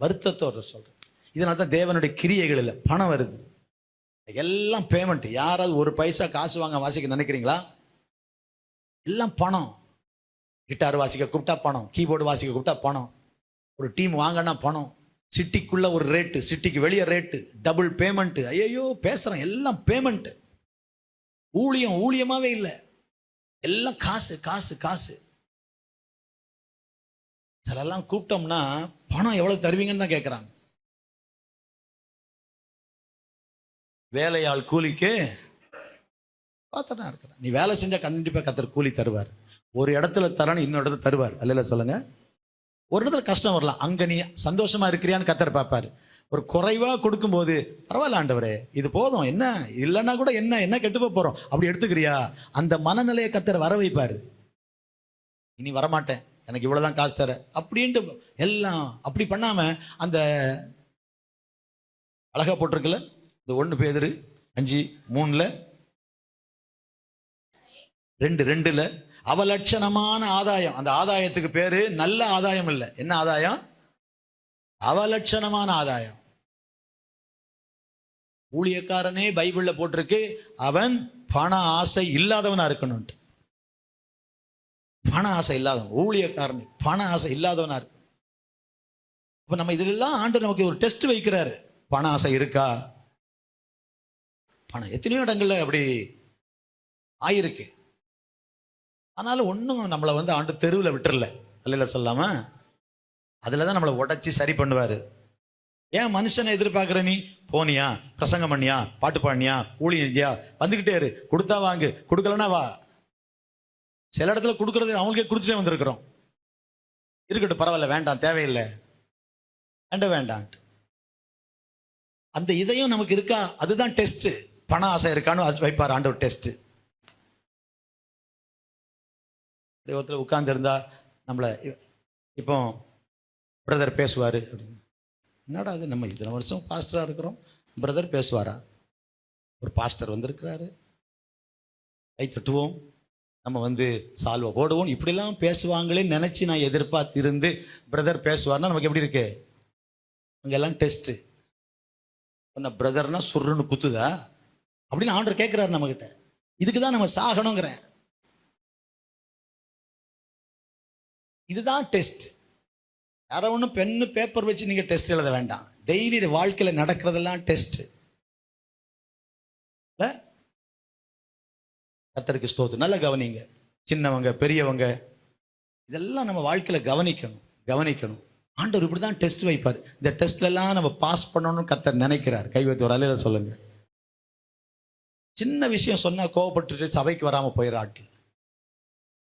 [SPEAKER 1] வருத்தத்தோட சொல்றேன். இதனால தான் தேவனுடைய கிரியைகள் இல்லை, பணம் வருது. எல்லாம் பேமெண்ட். யாராவது ஒரு பைசா காசு வாங்க வாசிக்க நினைக்கிறீங்களா? எல்லாம் பணம். கிட்டார் வாசிக்க கூப்பிட்டா பணம், கீபோர்டு வாசிக்க கூப்பிட்டா பணம், ஒரு டீம் வாங்கினா பணம், சிட்டிக்குள்ள ஒரு ரேட்டு, சிட்டிக்கு வெளியே ரேட்டு, டபுள் பேமெண்ட். ஐயோ பேசுறேன், எல்லாம் பேமெண்ட். ஊழியமாவே இல்லை, எல்லாம் காசு காசு காசு. சிலெல்லாம் கூப்பிட்டோம்னா பணம் எவ்வளவு தருவீங்கன்னு தான் கேட்குறாங்க. வேலையாள் கூலிக்கு பார்த்துட்டா இருக்கிறேன். நீ வேலை செஞ்சா கண்டிப்பாக கர்த்தர் கூலி தருவார். ஒரு இடத்துல தரான்னு இன்னொரு இடத்துல தருவார். அல்ல சொல்லுங்க. ஒரு இடத்துல கஷ்டம் வரலாம், அங்க நீ சந்தோஷமா இருக்கிறியான்னு கர்த்தர் பார்ப்பாரு. ஒரு குறைவா கொடுக்கும்போது பரவாயில்ல ஆண்டவரே இது போதும், என்ன இல்லைன்னா கூட என்ன கெட்டு போறோம் அப்படி எடுத்துக்கிறியா, அந்த மனநிலையை கர்த்தர் வர வைப்பாரு. இனி வரமாட்டேன், எனக்கு இவ்வளவுதான் காசு தர அப்படின்ட்டு எல்லாம் அப்படி பண்ணாம, அந்த அழகா போட்டிருக்குல்ல இந்த 1 பேதுரு 5:3 2:2 அவலட்சணமான ஆதாயம். அந்த ஆதாயத்துக்கு பேரு நல்ல ஆதாயம் இல்லை. என்ன ஆதாயம்? அவலட்சணமான ஆதாயம். ஊழியக்காரனே பைபிள்ல போட்டிருக்கு, அவன் பண ஆசை இல்லாதவனா இருக்கணும். பண ஆசை இல்லாதவன் ஊழியக்காரன், பண ஆசை இல்லாதவனா இருக்கு. இப்ப நம்ம இதெல்லாம் ஆண்டு நமக்கு ஒரு டெஸ்ட் வைக்கிறாரு. பண ஆசை இருக்கா? பணம் எத்தனையோ இடங்கள்ல அப்படி ஆயிருக்கு. ஆனாலும் ஒன்றும் நம்மளை வந்து ஆண்டு தெருவில் விட்டுறல. அல்ல சொல்லாம அதில் தான் நம்மளை உடைச்சி சரி பண்ணுவார். ஏன் மனுஷனை எதிர்பார்க்குற? நீ போனியா, பிரசங்கம் பண்ணியா, பாட்டு பாடினியா, ஊழியம் செஞ்சியா, வந்துக்கிட்டே இரு, கொடுத்தா வாங்கு, கொடுக்கலன்னா வா. சில இடத்துல கொடுக்கறது அவங்களுக்கே கொடுத்துட்டே வந்திருக்கிறோம். இருக்கட்டும் பரவாயில்ல, வேண்டாம், தேவையில்லை, வேண்டான்ட்டு. அந்த இதையும் நமக்கு இருக்கா? அதுதான் டெஸ்ட். பண ஆசை இருக்கான்னு வைப்பார் ஆண்டவர் டெஸ்ட். ஒருத்தர் உட்கார்ந்து இருந்தா நம்மளை இப்போ பிரதர் பேசுவார் அப்படின்னு, என்னடா அது நம்ம இத்தனை வருஷம் பாஸ்டராக இருக்கிறோம், பிரதர் பேசுவாரா? ஒரு பாஸ்டர் வந்திருக்கிறாரு, கை தட்டுவோம், நம்ம வந்து சால்வை போடுவோம், இப்படிலாம் பேசுவாங்களேன்னு நினச்சி நான் எதிர்பார்த்து இருந்து பிரதர் பேசுவார்னா நமக்கு எப்படி இருக்கு? அங்கெல்லாம் டெஸ்ட்டு. பிரதர்னா சுருன்னு குத்துதா அப்படின்னு ஆண்டவர் கேட்குறாரு நம்மகிட்ட. இதுக்கு தான் நம்ம சாகணுங்கிறேன். இதுதான் டெஸ்ட். யாரோ ஒன்றும் பென்னு பேப்பர் வச்சு நீங்கள் டெஸ்ட் எழுத வேண்டாம். டெய்லி வாழ்க்கையில் நடக்கிறதெல்லாம் டெஸ்ட். கர்த்தருக்கு ஸ்தோத்திரம். நல்லா கவனிங்க, சின்னவங்க பெரியவங்க இதெல்லாம் நம்ம வாழ்க்கையில் கவனிக்கணும். ஆண்டவர் இப்படி தான் டெஸ்ட் வைப்பார். இந்த டெஸ்ட்ல எல்லாம் நம்ம பாஸ் பண்ணணும்னு கர்த்தர் நினைக்கிறார். கை வைத்து ஒரு அலையில சொல்லுங்க. சின்ன விஷயம் சொன்னா கோவப்பட்டுட்டு சபைக்கு வராம போயிடுற ஆட்கள்.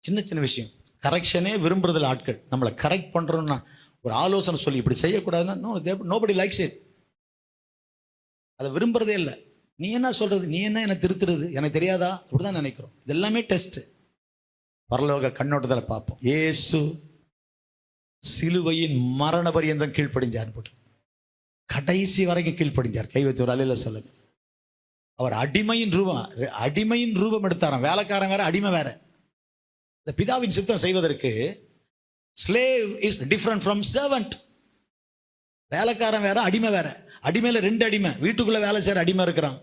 [SPEAKER 1] சின்ன சின்ன விஷயம் கரெக்ஷனே விரும்புறதுல ஆட்கள். நம்மளை கரெக்ட் பண்றோம்னா ஒரு ஆலோசனை சொல்லி இப்படி செய்யக்கூடாதுன்னா நோபடி லைக்ஸ் இட். அதை விரும்புறதே இல்லை. நீ என்ன சொல்றது, நீ என்ன திருத்துறது, எனக்கு தெரியாதா, அப்படிதான் நினைக்கிறோம். இது எல்லாமே டெஸ்ட். பரலோக கண்ணோட்டத்தில் பார்ப்போம். இயேசு சிலுவையின் மரண பரியந்தம் கீழ்ப்படிஞ்சார், போட்டு கடைசி வரைக்கும் கீழ்ப்படிஞ்சார். கை வைத்து ஒரு அலையில சொல்லுங்க. அவர் அடிமையின் ரூபம் எடுத்தாராம். வேலைக்காரன் வேற, அடிமை வேற. இந்த பிதாவின் சித்தம் செய்வதற்கு slave is different from servant. வேலைக்காரன் வேற, அடிமை வேற. அடிமையில 2 அடிமை. வீட்டுக்குள்ள வேலை செய்யற அடிமை இருக்கிறான்,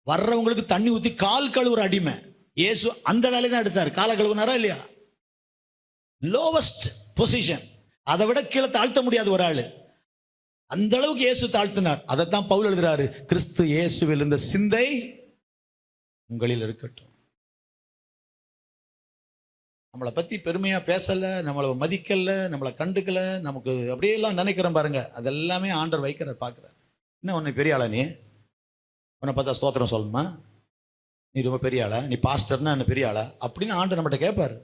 [SPEAKER 1] வர்றவங்களுக்கு தண்ணி ஊத்தி கால் கழுவுற அடிமை. இயேசு அந்த வேலையை தான் எடுத்தார். காலை கழுவுனாரா இல்லையா? லோவஸ்ட் பொசிஷன், அதை விட கீழே தாழ்த்த முடியாது ஒரு ஆளு. அந்த அளவுக்கு இயேசு தாழ்த்தினார். அதைத்தான் பவுல் எழுதுறாரு, கிறிஸ்து இயேசுவில் இந்த சிந்தை உங்களில் இருக்கட்டும். நம்மளை பத்தி பெருமையா பேசல, நம்மளை மதிக்கல, நம்மளை கண்டுக்கல, நமக்கு அப்படியெல்லாம் நினைக்கிறோம் பாருங்க. அதெல்லாமே ஆண்டவர் வைக்கிற பார்க்கிறார். என்ன உன்னை பெரிய ஆளா, நீ உன்னை பார்த்தா ஸ்தோத்திரம் சொல்லணுமா, நீ ரொம்ப பெரிய ஆளா, நீ பாஸ்டர்னா என்ன பெரிய ஆளா அப்படின்னு ஆண்டவர் நம்மகிட்ட கேட்பாரு.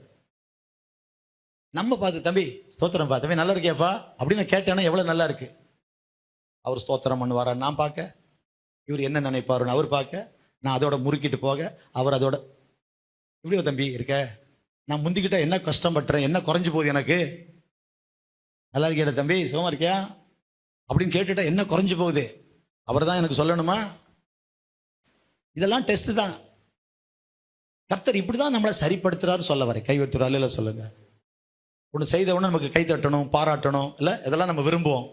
[SPEAKER 1] நம்ம பார்த்து தம்பி ஸ்தோத்திரம் பார்த்தவே நல்லா இருக்கியாப்பா அப்படின்னு கேட்டேன்னா எவ்வளவு நல்லா இருக்கு. அவர் ஸ்தோத்திரம் பண்ணுவாரா நான் பார்க்க, இவர் என்ன நினைப்பாருன்னு அவர் பார்க்க, நான் அதோட முறுக்கிட்டு போக அவர் அதோட இப்படி தம்பி இருக்க, நான் முந்திக்கிட்ட என்ன கஷ்டப்பட்டுறேன், என்ன குறைஞ்சு போகுது எனக்கு, நல்லா இருக்கியா தம்பி, சுகமா இருக்கியா அப்படின்னு கேட்டுட்டா என்ன குறைஞ்சு போகுது, அவர் தான் எனக்கு சொல்லணுமா? இதெல்லாம் டெஸ்ட் தான். கர்த்தர் இப்படிதான் நம்மளை சரிப்படுத்துறாரு சொல்ல வர. கை வைத்துறாரு இல்லை சொல்லுங்க. ஒன்று செய்த உடனே நமக்கு கை தட்டணும், பாராட்டணும், இல்லை இதெல்லாம் நம்ம விரும்புவோம்.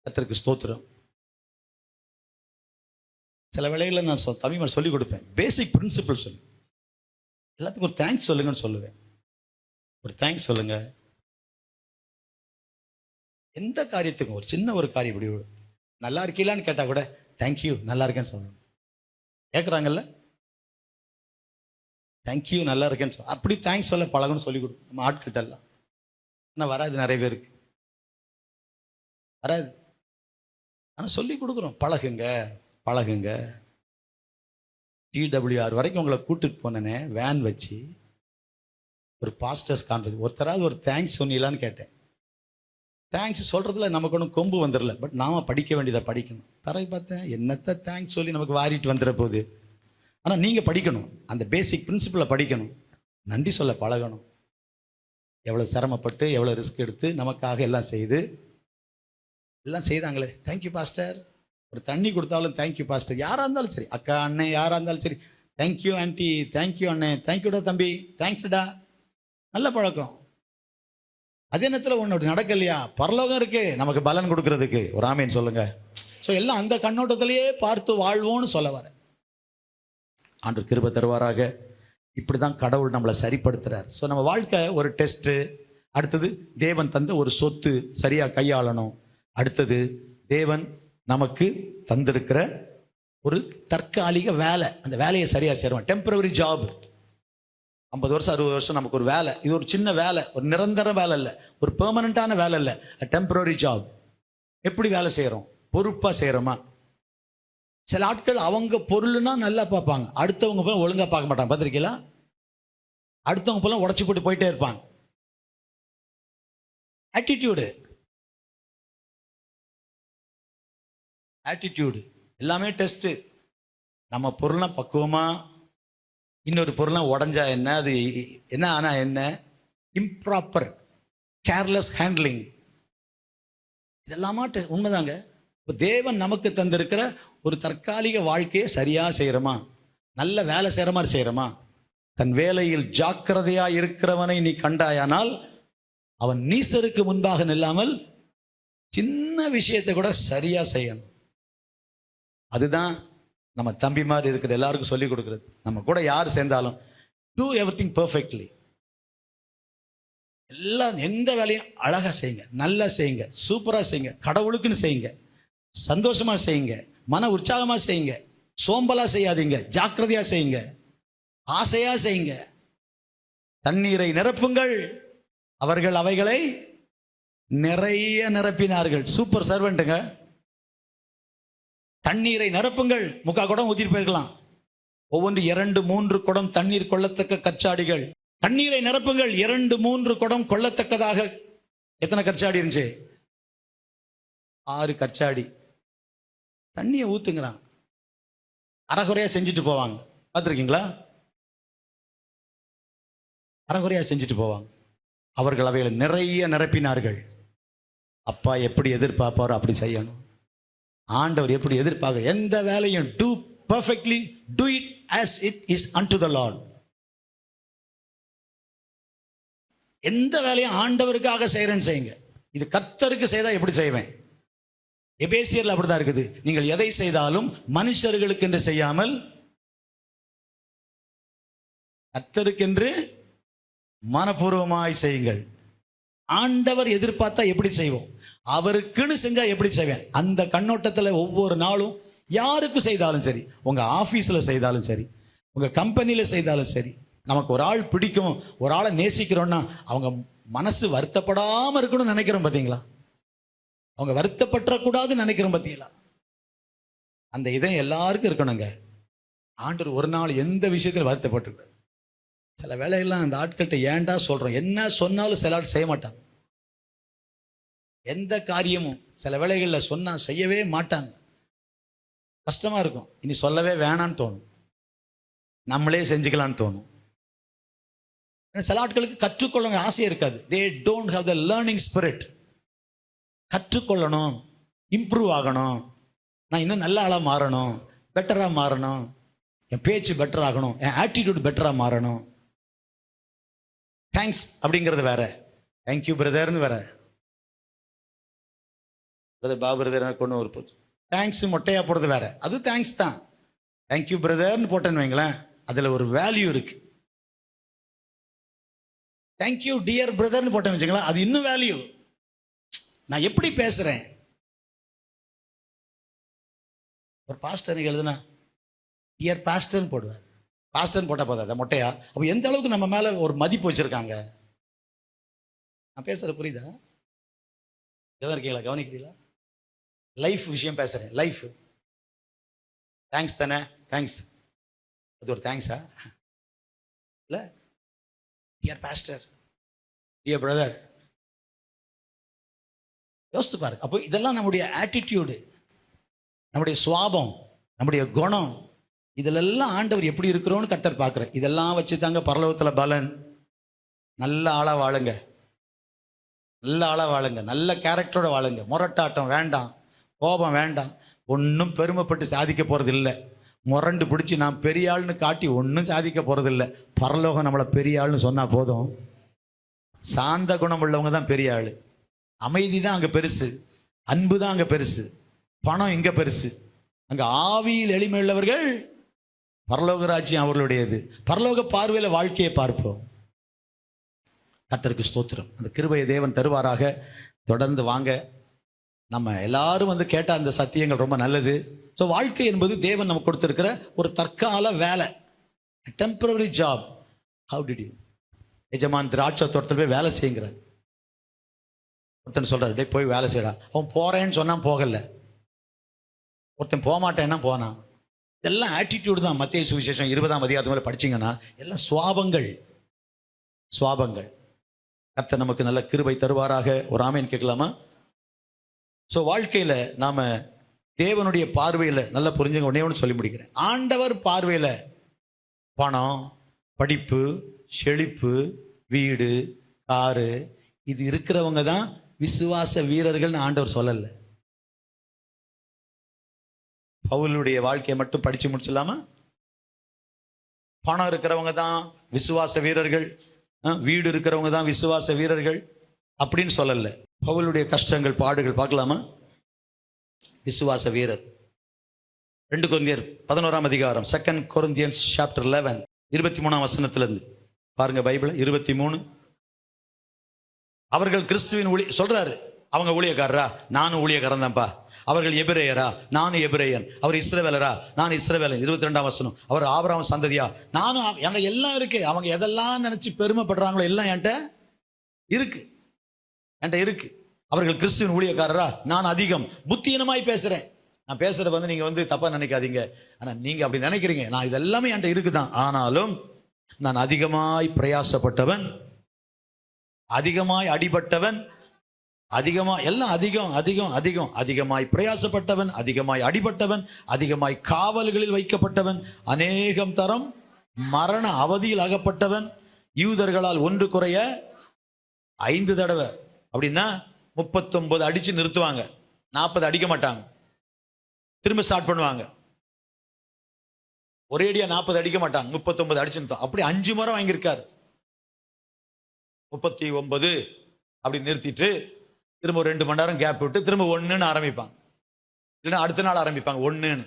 [SPEAKER 1] கர்த்தருக்கு ஸ்தோத்திரம். சில வேளைகளில் நான் தமிழ் சொல்லிக் கொடுப்பேன். பேசிக் பிரின்சிபல் சொல்லு, எல்லாத்துக்கும் ஒரு தேங்க்ஸ் சொல்லுங்கன்னு சொல்லுவேன். ஒரு தேங்க்ஸ் சொல்லுங்க. எந்த காரியத்துக்கும், ஒரு சின்ன ஒரு காரியம், இப்படி நல்லா இருக்கீங்களான்னு கேட்டா கூட தேங்க்யூ நல்லா இருக்கேன்னு சொல்லணும். கேட்குறாங்கல்ல, தேங்க்யூ நல்லா இருக்கேன்னு சொல்ல, அப்படி தேங்க்ஸ் சொல்ல பழகணும்னு சொல்லி கொடுக்கும் நம்ம ஆட்கிட்ட எல்லாம். ஆனால் வராது, நிறைய பேருக்கு வராது. ஆனால் சொல்லி கொடுக்குறோம், பழகுங்க. TWR வரைக்கும் உங்களை கூட்டிட்டு போனேனே வேன் வச்சு, ஒரு பாஸ்டர்ஸ் கான்ஃபரன்ஸ், ஒருத்தராவது ஒரு தேங்க்ஸ் சொன்னீங்களான்னு கேட்டேன். தேங்க்ஸ் சொல்றதுல நமக்கு ஒன்றும் கொம்பு வந்துடல, பட் நாம படிக்க வேண்டியதை படிக்கணும். பிறகு பார்த்தேன் என்னத்த தேங்க்ஸ் சொல்லி நமக்கு வாரிட்டு வந்துட போகுது. ஆனால் நீங்கள் படிக்கணும், அந்த பேசிக் பிரின்சிபலை படிக்கணும், நன்றி சொல்ல பழகணும். எவ்வளோ சிரமப்பட்டு எவ்வளோ ரிஸ்க் எடுத்து நமக்காக எல்லாம் செய்தாங்களே, தேங்க்யூ பாஸ்டர். ஒரு தண்ணி கொடுத்தாலும் தேங்க்யூ பாஸ்டர், யாராக இருந்தாலும் சரி, அக்கா அண்ணன் யாராக இருந்தாலும் சரி, தேங்க்யூ ஆன்ட்டி, தேங்க்யூ அண்ணன், தேங்க்யூடா தம்பி, தேங்க்ஸ்டா. நல்ல பழக்கம். அதே நேரத்தில் ஒன்று அப்படி நடக்கலையா, பரலோகம் இருக்கு நமக்கு பலன் கொடுக்கறதுக்கு. ஒரு ஆமீன் சொல்லுங்க. ஸோ எல்லாம் அந்த கண்ணோட்டத்திலேயே பார்த்து வாழ்வோன்னு சொல்ல வர. ஆண்டவர் கிருபை தருவாராக. இப்படி தான் கடவுள் நம்மளை சரிப்படுத்துறார். ஸோ நம்ம வாழ்க்கை ஒரு டெஸ்ட்டு. அடுத்தது தேவன் தந்த ஒரு சொத்து சரியாக கையாளணும். அடுத்தது தேவன் நமக்கு தந்திருக்கிற ஒரு தற்காலிக வேலை, அந்த வேலையை சரியாக செய்யணும். Temporary job. 50 வருஷம் 60 வருஷம் நமக்கு ஒரு வேலை, இது ஒரு சின்ன வேலை, ஒரு நிரந்தர வேலை இல்லை, ஒரு பெர்மனண்டான வேலை இல்லை, டெம்பரரி ஜாப். எப்படி வேலை செய்கிறோம், பொறுப்பாக செய்கிறோமா? சில ஆட்கள் அவங்க பொருள்னா நல்லா பார்ப்பாங்க, அடுத்தவங்க போல ஒழுங்காக பார்க்க மாட்டாங்க. பார்த்துருக்கீங்களா? அடுத்தவங்க போல உடச்சி போட்டு போயிட்டே இருப்பாங்க. ஆட்டிடியூடு எல்லாமே டெஸ்ட்டு. நம்ம பொருள்லாம் பக்குவமா, இன்னொரு பொருள்லாம் உடஞ்சா என்ன, அது என்ன ஆனால் என்ன, இம்ப்ராப்பர் கேர்லெஸ் ஹேண்ட்லிங், இதெல்லாமா உண்மைதாங்க. இப்போ தேவன் நமக்கு தந்திருக்கிற ஒரு தற்காலிக வாழ்க்கையை சரியாக செய்கிறோமா, நல்ல வேலை செய்கிற மாதிரி செய்கிறோமா? தன் வேலையில் ஜாக்கிரதையா இருக்கிறவனை நீ கண்டாயானால் அவன் நீசருக்கு முன்பாக நில்லாமல் சின்ன விஷயத்தை கூட சரியா செய்யணும். அதுதான் நம்ம தம்பி மாதிரி இருக்கிற எல்லாருக்கும் சொல்லிக் கொடுக்குறது. நம்ம கூட யார் சேர்ந்தாலும் டூ எவ்ரிதிங் பெர்ஃபெக்ட்லி. எல்லாம் எந்த வேலையும் அழகா செய்யுங்க, நல்லா செய்யுங்க, சூப்பரா செய்யுங்க, கடவுளுக்குன்னு செய்யுங்க, சந்தோஷமா செய்யுங்க, மன உற்சாகமா செய்யுங்க, சோம்பலா செய்யாதீங்க, ஜாக்கிரதையா செய்யுங்க, ஆசையா செய்யுங்க. தண்ணீரை நிரப்புங்கள், அவர்கள் அவைகளை நிறைய நிரப்பினார்கள். சூப்பர் சர்வெண்ட்டுங்க. தண்ணீரை நிரப்புங்கள். 3/4 குடம் ஊத்திட்டு போயிருக்கலாம். ஒவ்வொன்று 2, 3 குடம் தண்ணீர் கொள்ளத்தக்க கச்சாடிகள். தண்ணீரை நிரப்புங்கள். 2, 3 குடம் கொள்ளத்தக்கதாக. எத்தனை கச்சாடி இருந்துச்சு? 6 கச்சாடி. தண்ணியை ஊத்துங்கிறான். அறகுறையா செஞ்சுட்டு போவாங்க. பார்த்துருக்கீங்களா? அறகுறையா செஞ்சுட்டு போவாங்க. அவர்கள் அவைகளை நிறைய நிரப்பினார்கள். அப்பா எப்படி எதிர்பார்ப்பாரோ அப்படி செய்யணும். ஆண்டவர் எப்படி எதிர்பார்க்க, எந்த வேலையும் do perfectly, do it as it is unto the Lord. எந்த வேலையும் ஆண்டவருக்காக செய்யறேன்னு செய்யுங்க. இது கர்த்தருக்கு செய்தா எப்படி செய்வேன்? எபேசியர்ல அப்படிதான் இருக்குது. நீங்கள் எதை செய்தாலும் மனுஷர்களுக்கு என்று செய்யாமல் கர்த்தருக்கென்று மனப்பூர்வமாய் செய்யுங்கள். ஆண்டவர் எதிர்பார்த்தா எப்படி செய்வோம்? அவருக்குன்னு செஞ்சா எப்படி செய்வேன்? அந்த கண்ணோட்டத்தில் ஒவ்வொரு நாளும் யாருக்கு செய்தாலும் சரி, உங்க ஆபீஸ்ல செய்தாலும் சரி, உங்க கம்பெனியில செய்தாலும் சரி, நமக்கு ஒரு ஆள் பிடிக்கும், ஒரு ஆளை நேசிக்கிறோம்னா அவங்க மனசு வருத்தப்படாம இருக்கணும்னு நினைக்கிறோம். பார்த்தீங்களா? அவங்க வருத்தப்படக்கூடாதுன்னு நினைக்கிறோம். பார்த்தீங்களா? அந்த இதயம் எல்லாருக்கும் இருக்கணுங்க. ஆண்டவர் ஒரு நாள் எந்த விஷயத்தில் வருத்தப்பட்டு, சில வேலையெல்லாம் அந்த ஆட்கள்கிட்ட ஏன்டா சொல்றோம், என்ன சொன்னாலும் சில ஆள் செய்ய மாட்டாங்க. எந்த காரியமும் சில வேலைகளில் சொன்னா செய்யவே மாட்டாங்க. கஷ்டமா இருக்கும். இனி சொல்லவே வேணான்னு தோணும், நம்மளே செஞ்சுக்கலான்னு தோணும். சில ஆட்களுக்கு கற்றுக்கொள்ள ஆசையே இருக்காது. They don't have the learning spirit. கற்றுக்கொள்ளணும், இம்ப்ரூவ் ஆகணும், நான் இன்னும் நல்ல ஆளாக மாறணும், பெட்டராக மாறணும், என் பேச்சு பெட்டர் ஆகணும், என் ஆட்டிடியூட் பெட்டராக மாறணும். தேங்க்ஸ் அப்படிங்கிறது வேற, தேங்க்யூ பிரதர்னு வேற. பிரதர் பாபு பிரதர் கொண்டு ஒரு தேங்க்ஸ் மொட்டையா போடுறது வேற. அது தேங்க்ஸ் தான். தேங்க்யூ பிரதர்னு போட்டேன்னு வைங்களேன், அதுல ஒரு வேல்யூ இருக்கு. தேங்க்யூ டியர் பிரதர்னு போட்டேன்னு வச்சுங்களேன், அது இன்னும் வேல்யூ. நான் எப்படி பேசுறேன்? ஒரு பாஸ்டர் எழுதுனா டியர் பாஸ்டர்னு போடுவார். பாஸ்டர்னு போட்டா போதாத மொட்டையா? அப்போ எந்த அளவுக்கு நம்ம மேல ஒரு மதிப்பு வச்சிருக்காங்க. நான் பேசுற புரியுதா? எதாவது இருக்கீங்களா? கவனிக்கிறீங்களா? லைஃப் விஷயம் பேசுறேன். லைஃப் தேங்க்ஸ் தானே? தேங்க்ஸ், அது ஒரு தேங்க்ஸா? இல்ல, டியர் பாஸ்டர், டியர் பிரதர். யோசித்து பாரு. அப்போ இதெல்லாம் நம்முடைய ஆட்டிடியூடு, நம்முடைய சுவாபம், நம்முடைய குணம். இதிலெல்லாம் ஆண்டவர் எப்படி இருக்கிறோன்னு கர்த்தர் பார்க்குறேன். இதெல்லாம் வச்சு தாங்க பரலோகத்தில் பலன். நல்ல ஆளாக வாழுங்க, நல்ல ஆளாக வாழுங்க, நல்ல கேரக்டரோட வாழுங்க. முரட்டாட்டம் வேண்டாம், கோபம் வேண்டாம். ஒன்றும் பெருமைப்பட்டு சாதிக்க போகிறது இல்லை. முரண்டு பிடிச்சி நான் பெரிய ஆள்னு காட்டி ஒன்றும் சாதிக்க போகிறது இல்லை. பரலோகம் நம்மளை பெரிய ஆள்னு சொன்னால் போதும். சாந்த குணம் உள்ளவங்க தான் பெரிய ஆள். அமைதி தான் அங்கே பெருசு, அன்பு தான் அங்கே பெருசு, பணம் இங்கே பெருசு. அங்கே ஆவியில் எளிமை உள்ளவர்கள் பரலோக ராஜ்யம் அவர்களுடையது. பரலோக பார்வையில் வாழ்க்கையை பார்ப்போம். கர்த்தருக்கு ஸ்தோத்திரம். அந்த கிருபையை தேவன் தருவாராக. தொடர்ந்து வாங்க. நம்ம எல்லாரும் கேட்ட அந்த சத்தியங்கள் ரொம்ப நல்லது. ஸோ வாழ்க்கை என்பது தேவன் நமக்கு கொடுத்திருக்கிற ஒரு தற்கால வேலை, temporary job. How did you? எஜமான் திராட்சை தோட்டத்தில் போய் வேலை செய்யுங்கிறார். ஒருத்தன் சொல்றாரு, டே போய் வேலை செய்யடா. அவன் போறேன்னு சொன்னான், போகல. ஒருத்தன் போக மாட்டேன்னா போனான். இதெல்லாம் ஆட்டிடியூடு தான். மத்தேயு சுவிசேஷம் 20ஆம் அதிகாரத்து மேலே படிச்சீங்கன்னா எல்லாம் சுவாபங்கள், சுவாபங்கள். கர்த்தர் நமக்கு நல்ல கிருபை தருவாராக. ஒரு ஆமேன் கேட்கலாமா? ஸோ வாழ்க்கையில் நாம தேவனுடைய பார்வையில் நல்லா புரிஞ்சுங்க. உடனே ஒன்று சொல்லி முடிக்கிறேன். ஆண்டவர் பார்வையில் பணம், படிப்பு, செழிப்பு, வீடு, காரு இது இருக்கிறவங்க தான் விசுவாச வீரர்கள்னு ஆண்டவர் சொல்லலை. பவுலுடைய வாழ்க்கையை மட்டும் படிச்சு முடிச்சிடலாமா? பணம் இருக்கிறவங்க தான் விசுவாச வீரர்கள், வீடு இருக்கிறவங்க தான் விசுவாச வீரர்கள் அப்படின்னு சொல்லல. பவுலுடைய கஷ்டங்கள், பாடுகள் பார்க்கலாமா? விசுவாச வீரர். 2 கொரிந்தியர் 11ஆம் அதிகாரம், 2 Corinthians chapter 11 23ஆம் வசனத்திலிருந்து பாருங்க. பைபிள் 23. அவர்கள் கிறிஸ்துவின் சொல்றாரு. அவங்க ஊழியக்காரரா? நானும் ஊழியக்காரன் தான்ப்பா. அவர்கள் எபிரேயரா? நானும் எபிரேயன். அவர் இஸ்ரவேலரா? நான் இஸ்ரவேலன். 22ஆம் வசனம். அவர் ஆபிரகாம் சந்ததியா? நானும். எனக்கு எல்லாம் இருக்கு. அவங்க எதெல்லாம் நினைச்சு பெருமைப்படுறாங்களோ எல்லாம் என்கிட்ட இருக்கு, என்கிட்ட இருக்கு. அவர்கள் கிறிஸ்துவின் ஊழியக்காரரா? நான் அதிகம் புத்தியீனமாய் பேசுறேன். நான் பேசுறது வந்து நீங்க வந்து தப்பா நினைக்காதீங்க. ஆனா நீங்க அப்படி நினைக்கிறீங்க. நான் இதெல்லாமே என்கிட்ட இருக்குதான். ஆனாலும் நான் அதிகமாய் பிரயாசப்பட்டவன், அதிகமாய் அடிபட்டவன், எல்லாம் அதிகம் அதிகம் அதிகம். அதிகமாய் பிரயாசப்பட்டவன், அதிகமாய் அடிபட்டவன், அதிகமாய் காவல்களில் வைக்கப்பட்டவன், அநேகம் தரம் மரண அவதியில் அகப்பட்டவன், யூதர்களால் ஒன்று குறைய 5 தடவை. அப்படின்னா 39 அடிச்சு நிறுத்துவாங்க, 40 அடிக்க மாட்டாங்க, திரும்ப ஸ்டார்ட் பண்ணுவாங்க. ஒரேடியா 40 அடிக்க மாட்டாங்க, 39 அடிச்சு நிறுத்தும். அப்படி 5 முறை வாங்கியிருக்காரு. 39 அப்படி நிறுத்திட்டு திரும்ப ஒரு 2 மணி நேரம் கேப் விட்டு திரும்ப 1ன்னு ஆரம்பிப்பாங்க, இல்லைன்னா அடுத்த நாள் ஆரம்பிப்பாங்க 1ன்னு.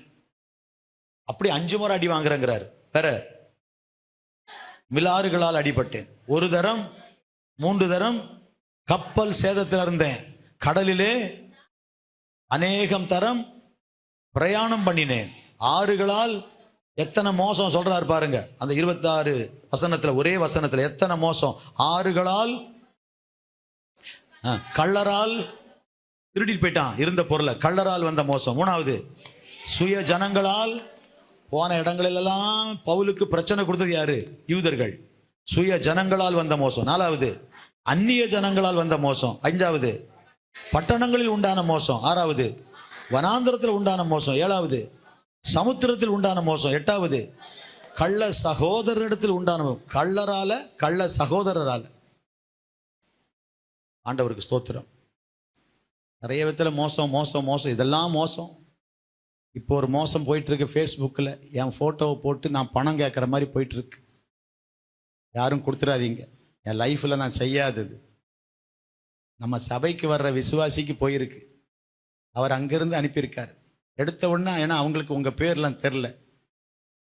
[SPEAKER 1] அப்படி 5 முறை அடி வாங்குறேங்கிறாரு. வேற மிலாறுகளால் அடிபட்டேன், 1 தரம் 3 தரம் கப்பல் சேதத்தில் இருந்தேன், கடலிலே அநேகம் தரம் பிரயாணம் பண்ணினேன், ஆறுகளால் எத்தனை மோசம் சொல்றாரு பாருங்க. அந்த 26 வசனத்துல, ஒரே வசனத்துல எத்தனை மோசம். ஆறுகளால், கள்ளரால் திருடிட்டு போயிட்டான் இருந்த பொருளை, கள்ளரால் வந்த மோசம். 3வது சுய ஜனங்களால், போன இடங்களெல்லாம் பவுலுக்கு பிரச்சனை கொடுத்தது யாரு? யூதர்கள். சுய ஜனங்களால் வந்த மோசம். 4வது அந்நிய ஜனங்களால் வந்த மோசம். 5வது பட்டணங்களில் உண்டான மோசம். 6வது வனாந்திரத்தில் உண்டான மோசம். 7வது சமுத்திரத்தில் உண்டான மோசம். 8வது கள்ள சகோதரரிடத்தில் உண்டான, கள்ளரால, கள்ள சகோதரரால. ஆண்டவருக்கு ஸ்தோத்திரம். நிறைய விதத்துல மோசம் மோசம் மோசம், இதெல்லாம் மோசம். இப்போ ஒரு மோசம் போயிட்டு இருக்கு ஃபேஸ்புக்கில், என் போட்டோவை போட்டு நான் பணம் கேட்குற மாதிரி போயிட்டு இருக்கு. யாரும் கொடுத்துடாதீங்க. என் லைஃப்பில் நான் செய்யாதது. நம்ம சபைக்கு வர்ற விசுவாசிக்கு போயிருக்கு, அவர் அங்கிருந்து அனுப்பியிருக்காரு. எடுத்த உடனே, ஏன்னா அவங்களுக்கு உங்கள் பேர்லாம் தெரில,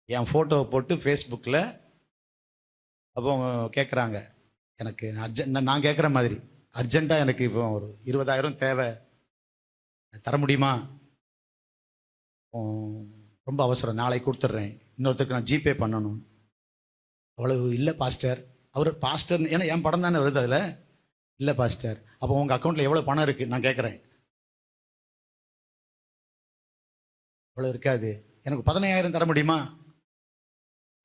[SPEAKER 1] என் ஃபோட்டோவை போட்டு ஃபேஸ்புக்கில். அப்போ அவங்க கேட்குறாங்க, எனக்கு அர்ஜென்ட், நான் கேட்குற மாதிரி அர்ஜென்ட்டாக எனக்கு இப்போ ஒரு 20,000 தேவை, தர முடியுமா? ரொம்ப அவசரம், நாளைக்கு கொடுத்துட்றேன், இன்னொருத்தருக்கு நான் ஜிபே பண்ணணும். அவ்வளவு இல்லை பாஸ்டர். அவர் பாஸ்டர், ஏன்னா என் படம் தானே வருது அதில். இல்லை பாஸ்டர், அப்போ உங்கள் அக்கௌண்ட்டில் எவ்வளோ பணம் இருக்குது நான் கேட்குறேன். அவ்வளோ இருக்காது, எனக்கு 15,000 தர முடியுமா?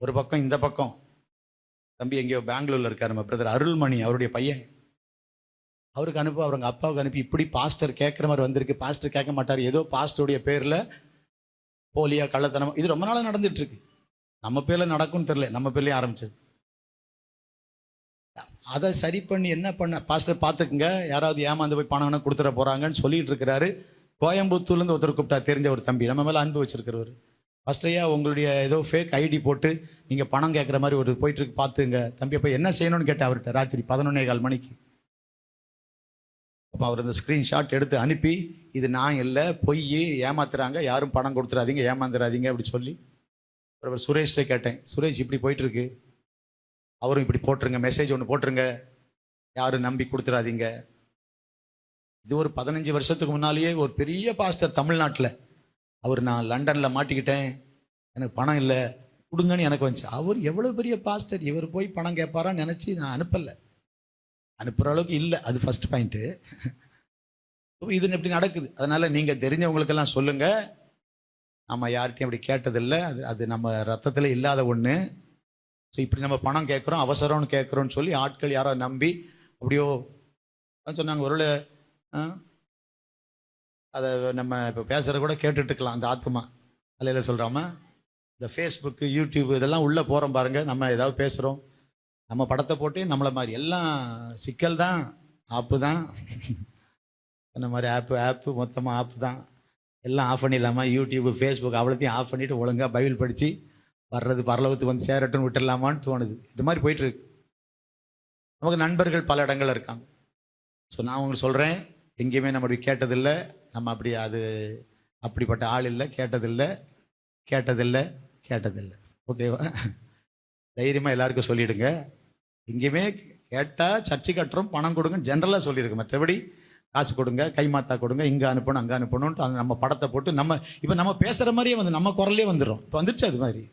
[SPEAKER 1] ஒரு பக்கம், இந்த பக்கம் தம்பி எங்கேயோ பெங்களூரில் இருக்கார், நம்ம பிரதர் அருள்மணி, அவருடைய பையன், அவருக்கு அனுப்ப, அவங்க அப்பாவுக்கு அனுப்பி, இப்படி பாஸ்டர் கேட்குற மாதிரி வந்திருக்கு. பாஸ்டர் கேட்க மாட்டார், ஏதோ பாஸ்டருடைய பேரில் போலியா கள்ளத்தனம், இது ரொம்ப நாளாக நடந்துட்டு இருக்கு. நம்ம பேரில் நடக்கும்னு தெரியல, நம்ம பேர்லேயே ஆரம்பிச்சது. அதை சரி பண்ணி என்ன பண்ண, பாஸ்டர் பார்த்துக்குங்க, யாராவது ஏமாந்து போய் பணம் கொடுத்துட போகிறாங்கன்னு சொல்லிட்டு இருக்கிறாரு. கோயம்புத்தூர்லேருந்து ஒருத்தர் கூப்பிட்டா, தெரிஞ்ச ஒரு தம்பி, நம்ம மேலே அன்பு வச்சிருக்கிறவர். ஃபர்ஸ்ட் ஐயா உங்களுடைய ஏதோ ஃபேக் ஐடி போட்டு நீங்கள் பணம் கேட்குற மாதிரி ஒரு போயிட்டுருக்கு, பார்த்துங்க தம்பி. அப்போ என்ன செய்யணும்னு கேட்டேன் அவர்கிட்ட, ராத்திரி 11:15 மணிக்கு. அப்போ அவர் இந்த ஸ்க்ரீன்ஷாட் எடுத்து அனுப்பி, இது நான் இல்லை, பொய், ஏமாத்துறாங்க, யாரும் பணம் கொடுத்துடாதீங்க, ஏமாந்துடாதீங்க அப்படி சொல்லி. அப்புறம் சுரேஷ்கிட்ட கேட்டேன், சுரேஷ் இப்படி போயிட்டுருக்கு, அவரும் இப்படி போட்டுருங்க, மெசேஜ் ஒன்று போட்டுருங்க, யாரும் நம்பி கொடுத்துடாதீங்க. இது ஒரு 15 வருஷத்துக்கு முன்னாலேயே ஒரு பெரிய பாஸ்டர் தமிழ்நாட்டில், அவர் நான் லண்டனில் மாட்டிக்கிட்டேன், எனக்கு பணம் இல்லை கொடுங்கன்னு எனக்கு வந்துச்சு. அவர் எவ்வளோ பெரிய பாஸ்டர், இவர் போய் பணம் கேட்பாரான்னு நினச்சி நான் அனுப்பலை, அனுப்புகிற அளவுக்கு இல்லை. அது ஃபர்ஸ்ட் பாயிண்ட்டு. இது எப்படி நடக்குது? அதனால் நீங்கள் தெரிஞ்சவங்களுக்கெல்லாம் சொல்லுங்கள், நம்ம யார்கிட்டையும் அப்படி கேட்டதில்லை, அது நம்ம ரத்தத்தில் இல்லாத ஒன்று. ஸோ இப்படி நம்ம பணம் கேட்குறோம், அவசரம்னு கேட்குறோன்னு சொல்லி ஆட்கள் யாரோ நம்பி அப்படியோ சொன்னாங்க. ஒரு அதை நம்ம இப்போ பேசுகிற கூட கேட்டுட்டுருக்கலாம். அந்த ஆத்மா அல்லையில் சொல்கிறாம, இந்த ஃபேஸ்புக்கு, யூடியூப் இதெல்லாம் உள்ளே போகிறோம் பாருங்கள். நம்ம ஏதாவது பேசுகிறோம், நம்ம படத்தை போட்டு நம்மளை மாதிரி எல்லாம் சிக்கல் தான், ஆப்பு தான். அந்த மாதிரி ஆப்பு மொத்தமாக ஆப்பு தான். எல்லாம் ஆஃப் பண்ணிடலாமா? யூடியூப், ஃபேஸ்புக் அவ்வளோத்தையும் ஆஃப் பண்ணிவிட்டு ஒழுங்காக பைபிள் படித்து வர்றது பரலோகத்துக்கு வந்து சேரட்டுன்னு விட்டுடலாமான்னு தோணுது. இது மாதிரி போயிட்டுருக்கு. நமக்கு நண்பர்கள் பல இடங்கள் இருக்காங்க. ஸோ நான் உங்களுக்கு சொல்கிறேன், எங்கேயுமே நம்ம அப்படி கேட்டதில்லை, நம்ம அப்படி அப்படிப்பட்ட ஆள் இல்லை, கேட்டதில்லை. ஓகேவா? தைரியமாக எல்லாருக்கும் சொல்லிவிடுங்க. எங்கேயுமே கேட்டால் சர்ச்சை கட்டுறோம், பணம் கொடுங்க, ஜென்ரலாக சொல்லியிருக்கு. மற்றபடி காசு கொடுங்க, கைமாத்தா கொடுங்க, இங்கே அனுப்பணும், அங்கே அனுப்பணும்ட்டு அது நம்ம படத்தை போட்டு நம்ம பேசுகிற மாதிரியே வந்து நம்ம குரல்லே வந்துடும். இப்போ வந்துடுச்சு அது மாதிரி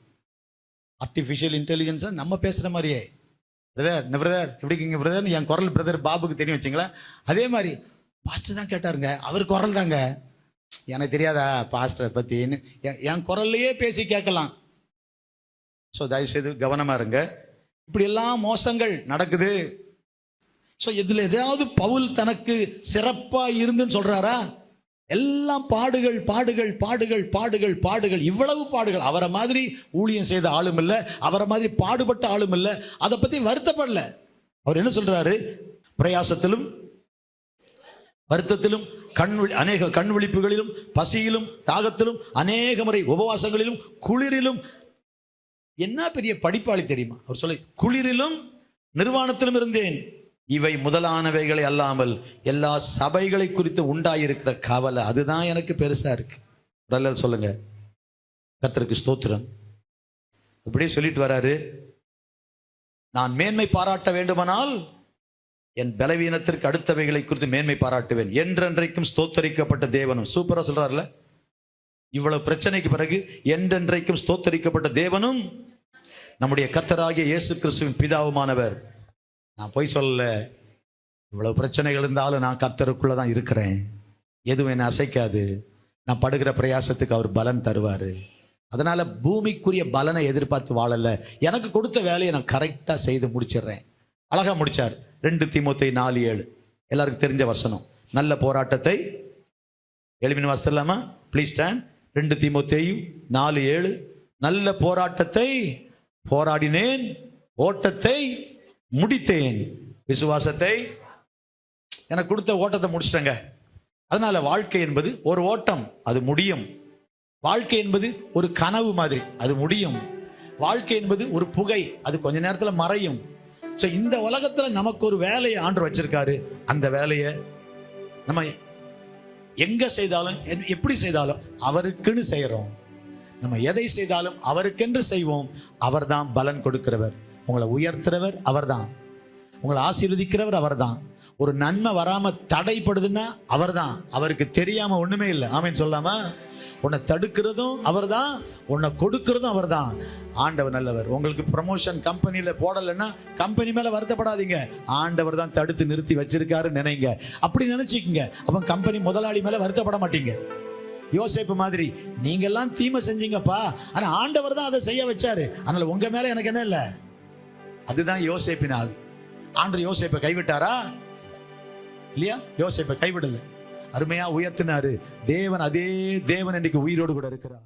[SPEAKER 1] ஆர்டிஃபிஷியல் இன்டெலிஜென்ஸை நம்ம பேசுகிற மாதிரியே. பிரதர் எப்படி இருக்கீங்க பிரதர், என் குரல் பிரதர் பாபுக்கு தெரியும் வச்சிங்களா, அதே மாதிரி பாஸ்டர் தான் கேட்டாருங்க, அவர் குரல் தாங்க. எனக்கு தெரியாதா பாஸ்டரை பத்தின்னு என் குரல்லையே பேசி கேட்கலாம். ஸோ தயவுசெய்து கவனமா இருங்க. இப்படி எல்லாம் மோசங்கள் நடக்குது. ஸோ இதுல எதாவது பவுல் தனக்கு சிறப்பா இருந்துன்னு சொல்றாரா? எல்லாம் பாடுகள் பாடுகள் பாடுகள் பாடுகள் பாடுகள், இவ்வளவு பாடுகள். அவரை மாதிரி ஊழியம் செய்த ஆளும் இல்லை, அவரை மாதிரி பாடுபட்ட ஆளும் இல்லை, அதை பத்தி வருத்தப்படல. அவர் என்ன சொல்றாரு? பிரயாசத்திலும் வருத்தத்திலும் அநேக கண் விழிப்புகளிலும் பசியிலும் தாகத்திலும் அநேக முறை உபவாசங்களிலும் குளிரிலும். என்ன பெரிய படிப்பாளி தெரியுமா? அவர் சொல்லி குளிரிலும் நிர்வாணத்திலும் இருந்தேன், இவை முதலானவைகளை அல்லாமல் எல்லா சபைகளை குறித்து உண்டாயிருக்கிற கவலை அதுதான் எனக்கு பெருசா இருக்கு. சொல்லுங்க, கர்த்தருக்கு ஸ்தோத்திரம். அப்படியே சொல்லிட்டு வராரு, நான் மேன்மை பாராட்ட வேண்டுமானால் என் பலவீனத்திற்கு அடுத்தவைகளை குறித்து மேன்மை பாராட்டுவேன், என்றென்றைக்கும் ஸ்தோத்தரிக்கப்பட்ட தேவனும். சூப்பரா சொல்றாருல. இவ்வளவு பிரச்சனைக்கு பிறகு என்றென்றைக்கும் ஸ்தோத்தரிக்கப்பட்ட தேவனும் நம்முடைய கர்த்தராகிய இயேசு கிறிஸ்துவின் பிதாவுமானவர். நான் போய் சொல்லல, இவ்வளவு பிரச்சனைகள் இருந்தாலும் நான் கர்த்தருக்குள்ளதான் இருக்கிறேன், எதுவும் என்னை அசைக்காது. நான் படுகிற பிரயாசத்துக்கு அவர் பலன் தருவாரு. அதனால பூமிக்குரிய பலனை எதிர்பார்த்து வாழல, எனக்கு கொடுத்த வேலையை நான் கரெக்டா செய்து முடிச்சிடுறேன். அழகா முடிச்சார். 2 தீமோத்தேயு 4:7 எல்லாருக்கும் தெரிஞ்ச வசனம். நல்ல போராட்டத்தை எளிமையான வாசித்தலாமா? Please stand. 2 தீமோத்தேயு 4:7 நல்ல போராட்டத்தை போராடினேன், ஓட்டத்தை முடித்தேன், விசுவாசத்தை. எனக்கு கொடுத்த ஓட்டத்தை முடிச்சிட்டேங்க. அதனால வாழ்க்கை என்பது ஒரு ஓட்டம், அது முடியும். வாழ்க்கை என்பது ஒரு கனவு மாதிரி, அது முடியும். வாழ்க்கை என்பது ஒரு புகை, அது கொஞ்ச நேரத்தில் மறையும். ஸோ இந்த உலகத்தில் நமக்கு ஒரு வேலையை ஆண்டவர் வச்சிருக்காரு. அந்த வேலையை நம்ம எங்க செய்தாலும் எப்படி செய்தாலும் அவருக்குன்னு செய்யறோம். நம்ம எதை செய்தாலும் அவருக்கென்று செய்வோம். அவர் தான் பலன் கொடுக்கிறவர், உங்களை உயர்த்துறவர் அவர் தான், உங்களை ஆசீர்வதிக்கிறவர் அவர் தான். ஒரு நன்மை வராம தடைப்படுதுன்னா அவர் தான். அவருக்கு தெரியாம ஒண்ணுமே இல்லை. ஆமேன்னு சொல்லாமா? உன்னை தடுக்கிறதும் அவர் தான், உன்னை கொடுக்கிறதும் அவர் தான். ஆண்டவர் நல்லவர். உங்களுக்கு ப்ரமோஷன் கம்பெனியில போடலைன்னா கம்பெனி மேல வருத்தப்படாதீங்க, ஆண்டவர் தான் தடுத்து நிறுத்தி வச்சிருக்காரு நினைங்க. அப்படி நினைச்சுக்கங்க, அப்ப கம்பெனி முதலாளி மேல வருத்தப்பட மாட்டீங்க. யோசேப்பு மாதிரி நீங்க எல்லாம் தீமை செஞ்சீங்கப்பா, ஆனா ஆண்டவர் தான் அதை செய்ய வச்சாரு, அதனால உங்க மேல எனக்கு என்ன இல்லை. அதுதான் யோசேப்பின் ஆவி. ஆண்டவர் யோசேப்பை கைவிட்டாரா? இல்லையா? யோசேப்பை கைவிடல, அருமையா உயர்த்தினாரு. தேவன் அதே தேவன் இன்னைக்கு உயிரோடு கூட இருக்கிறார்.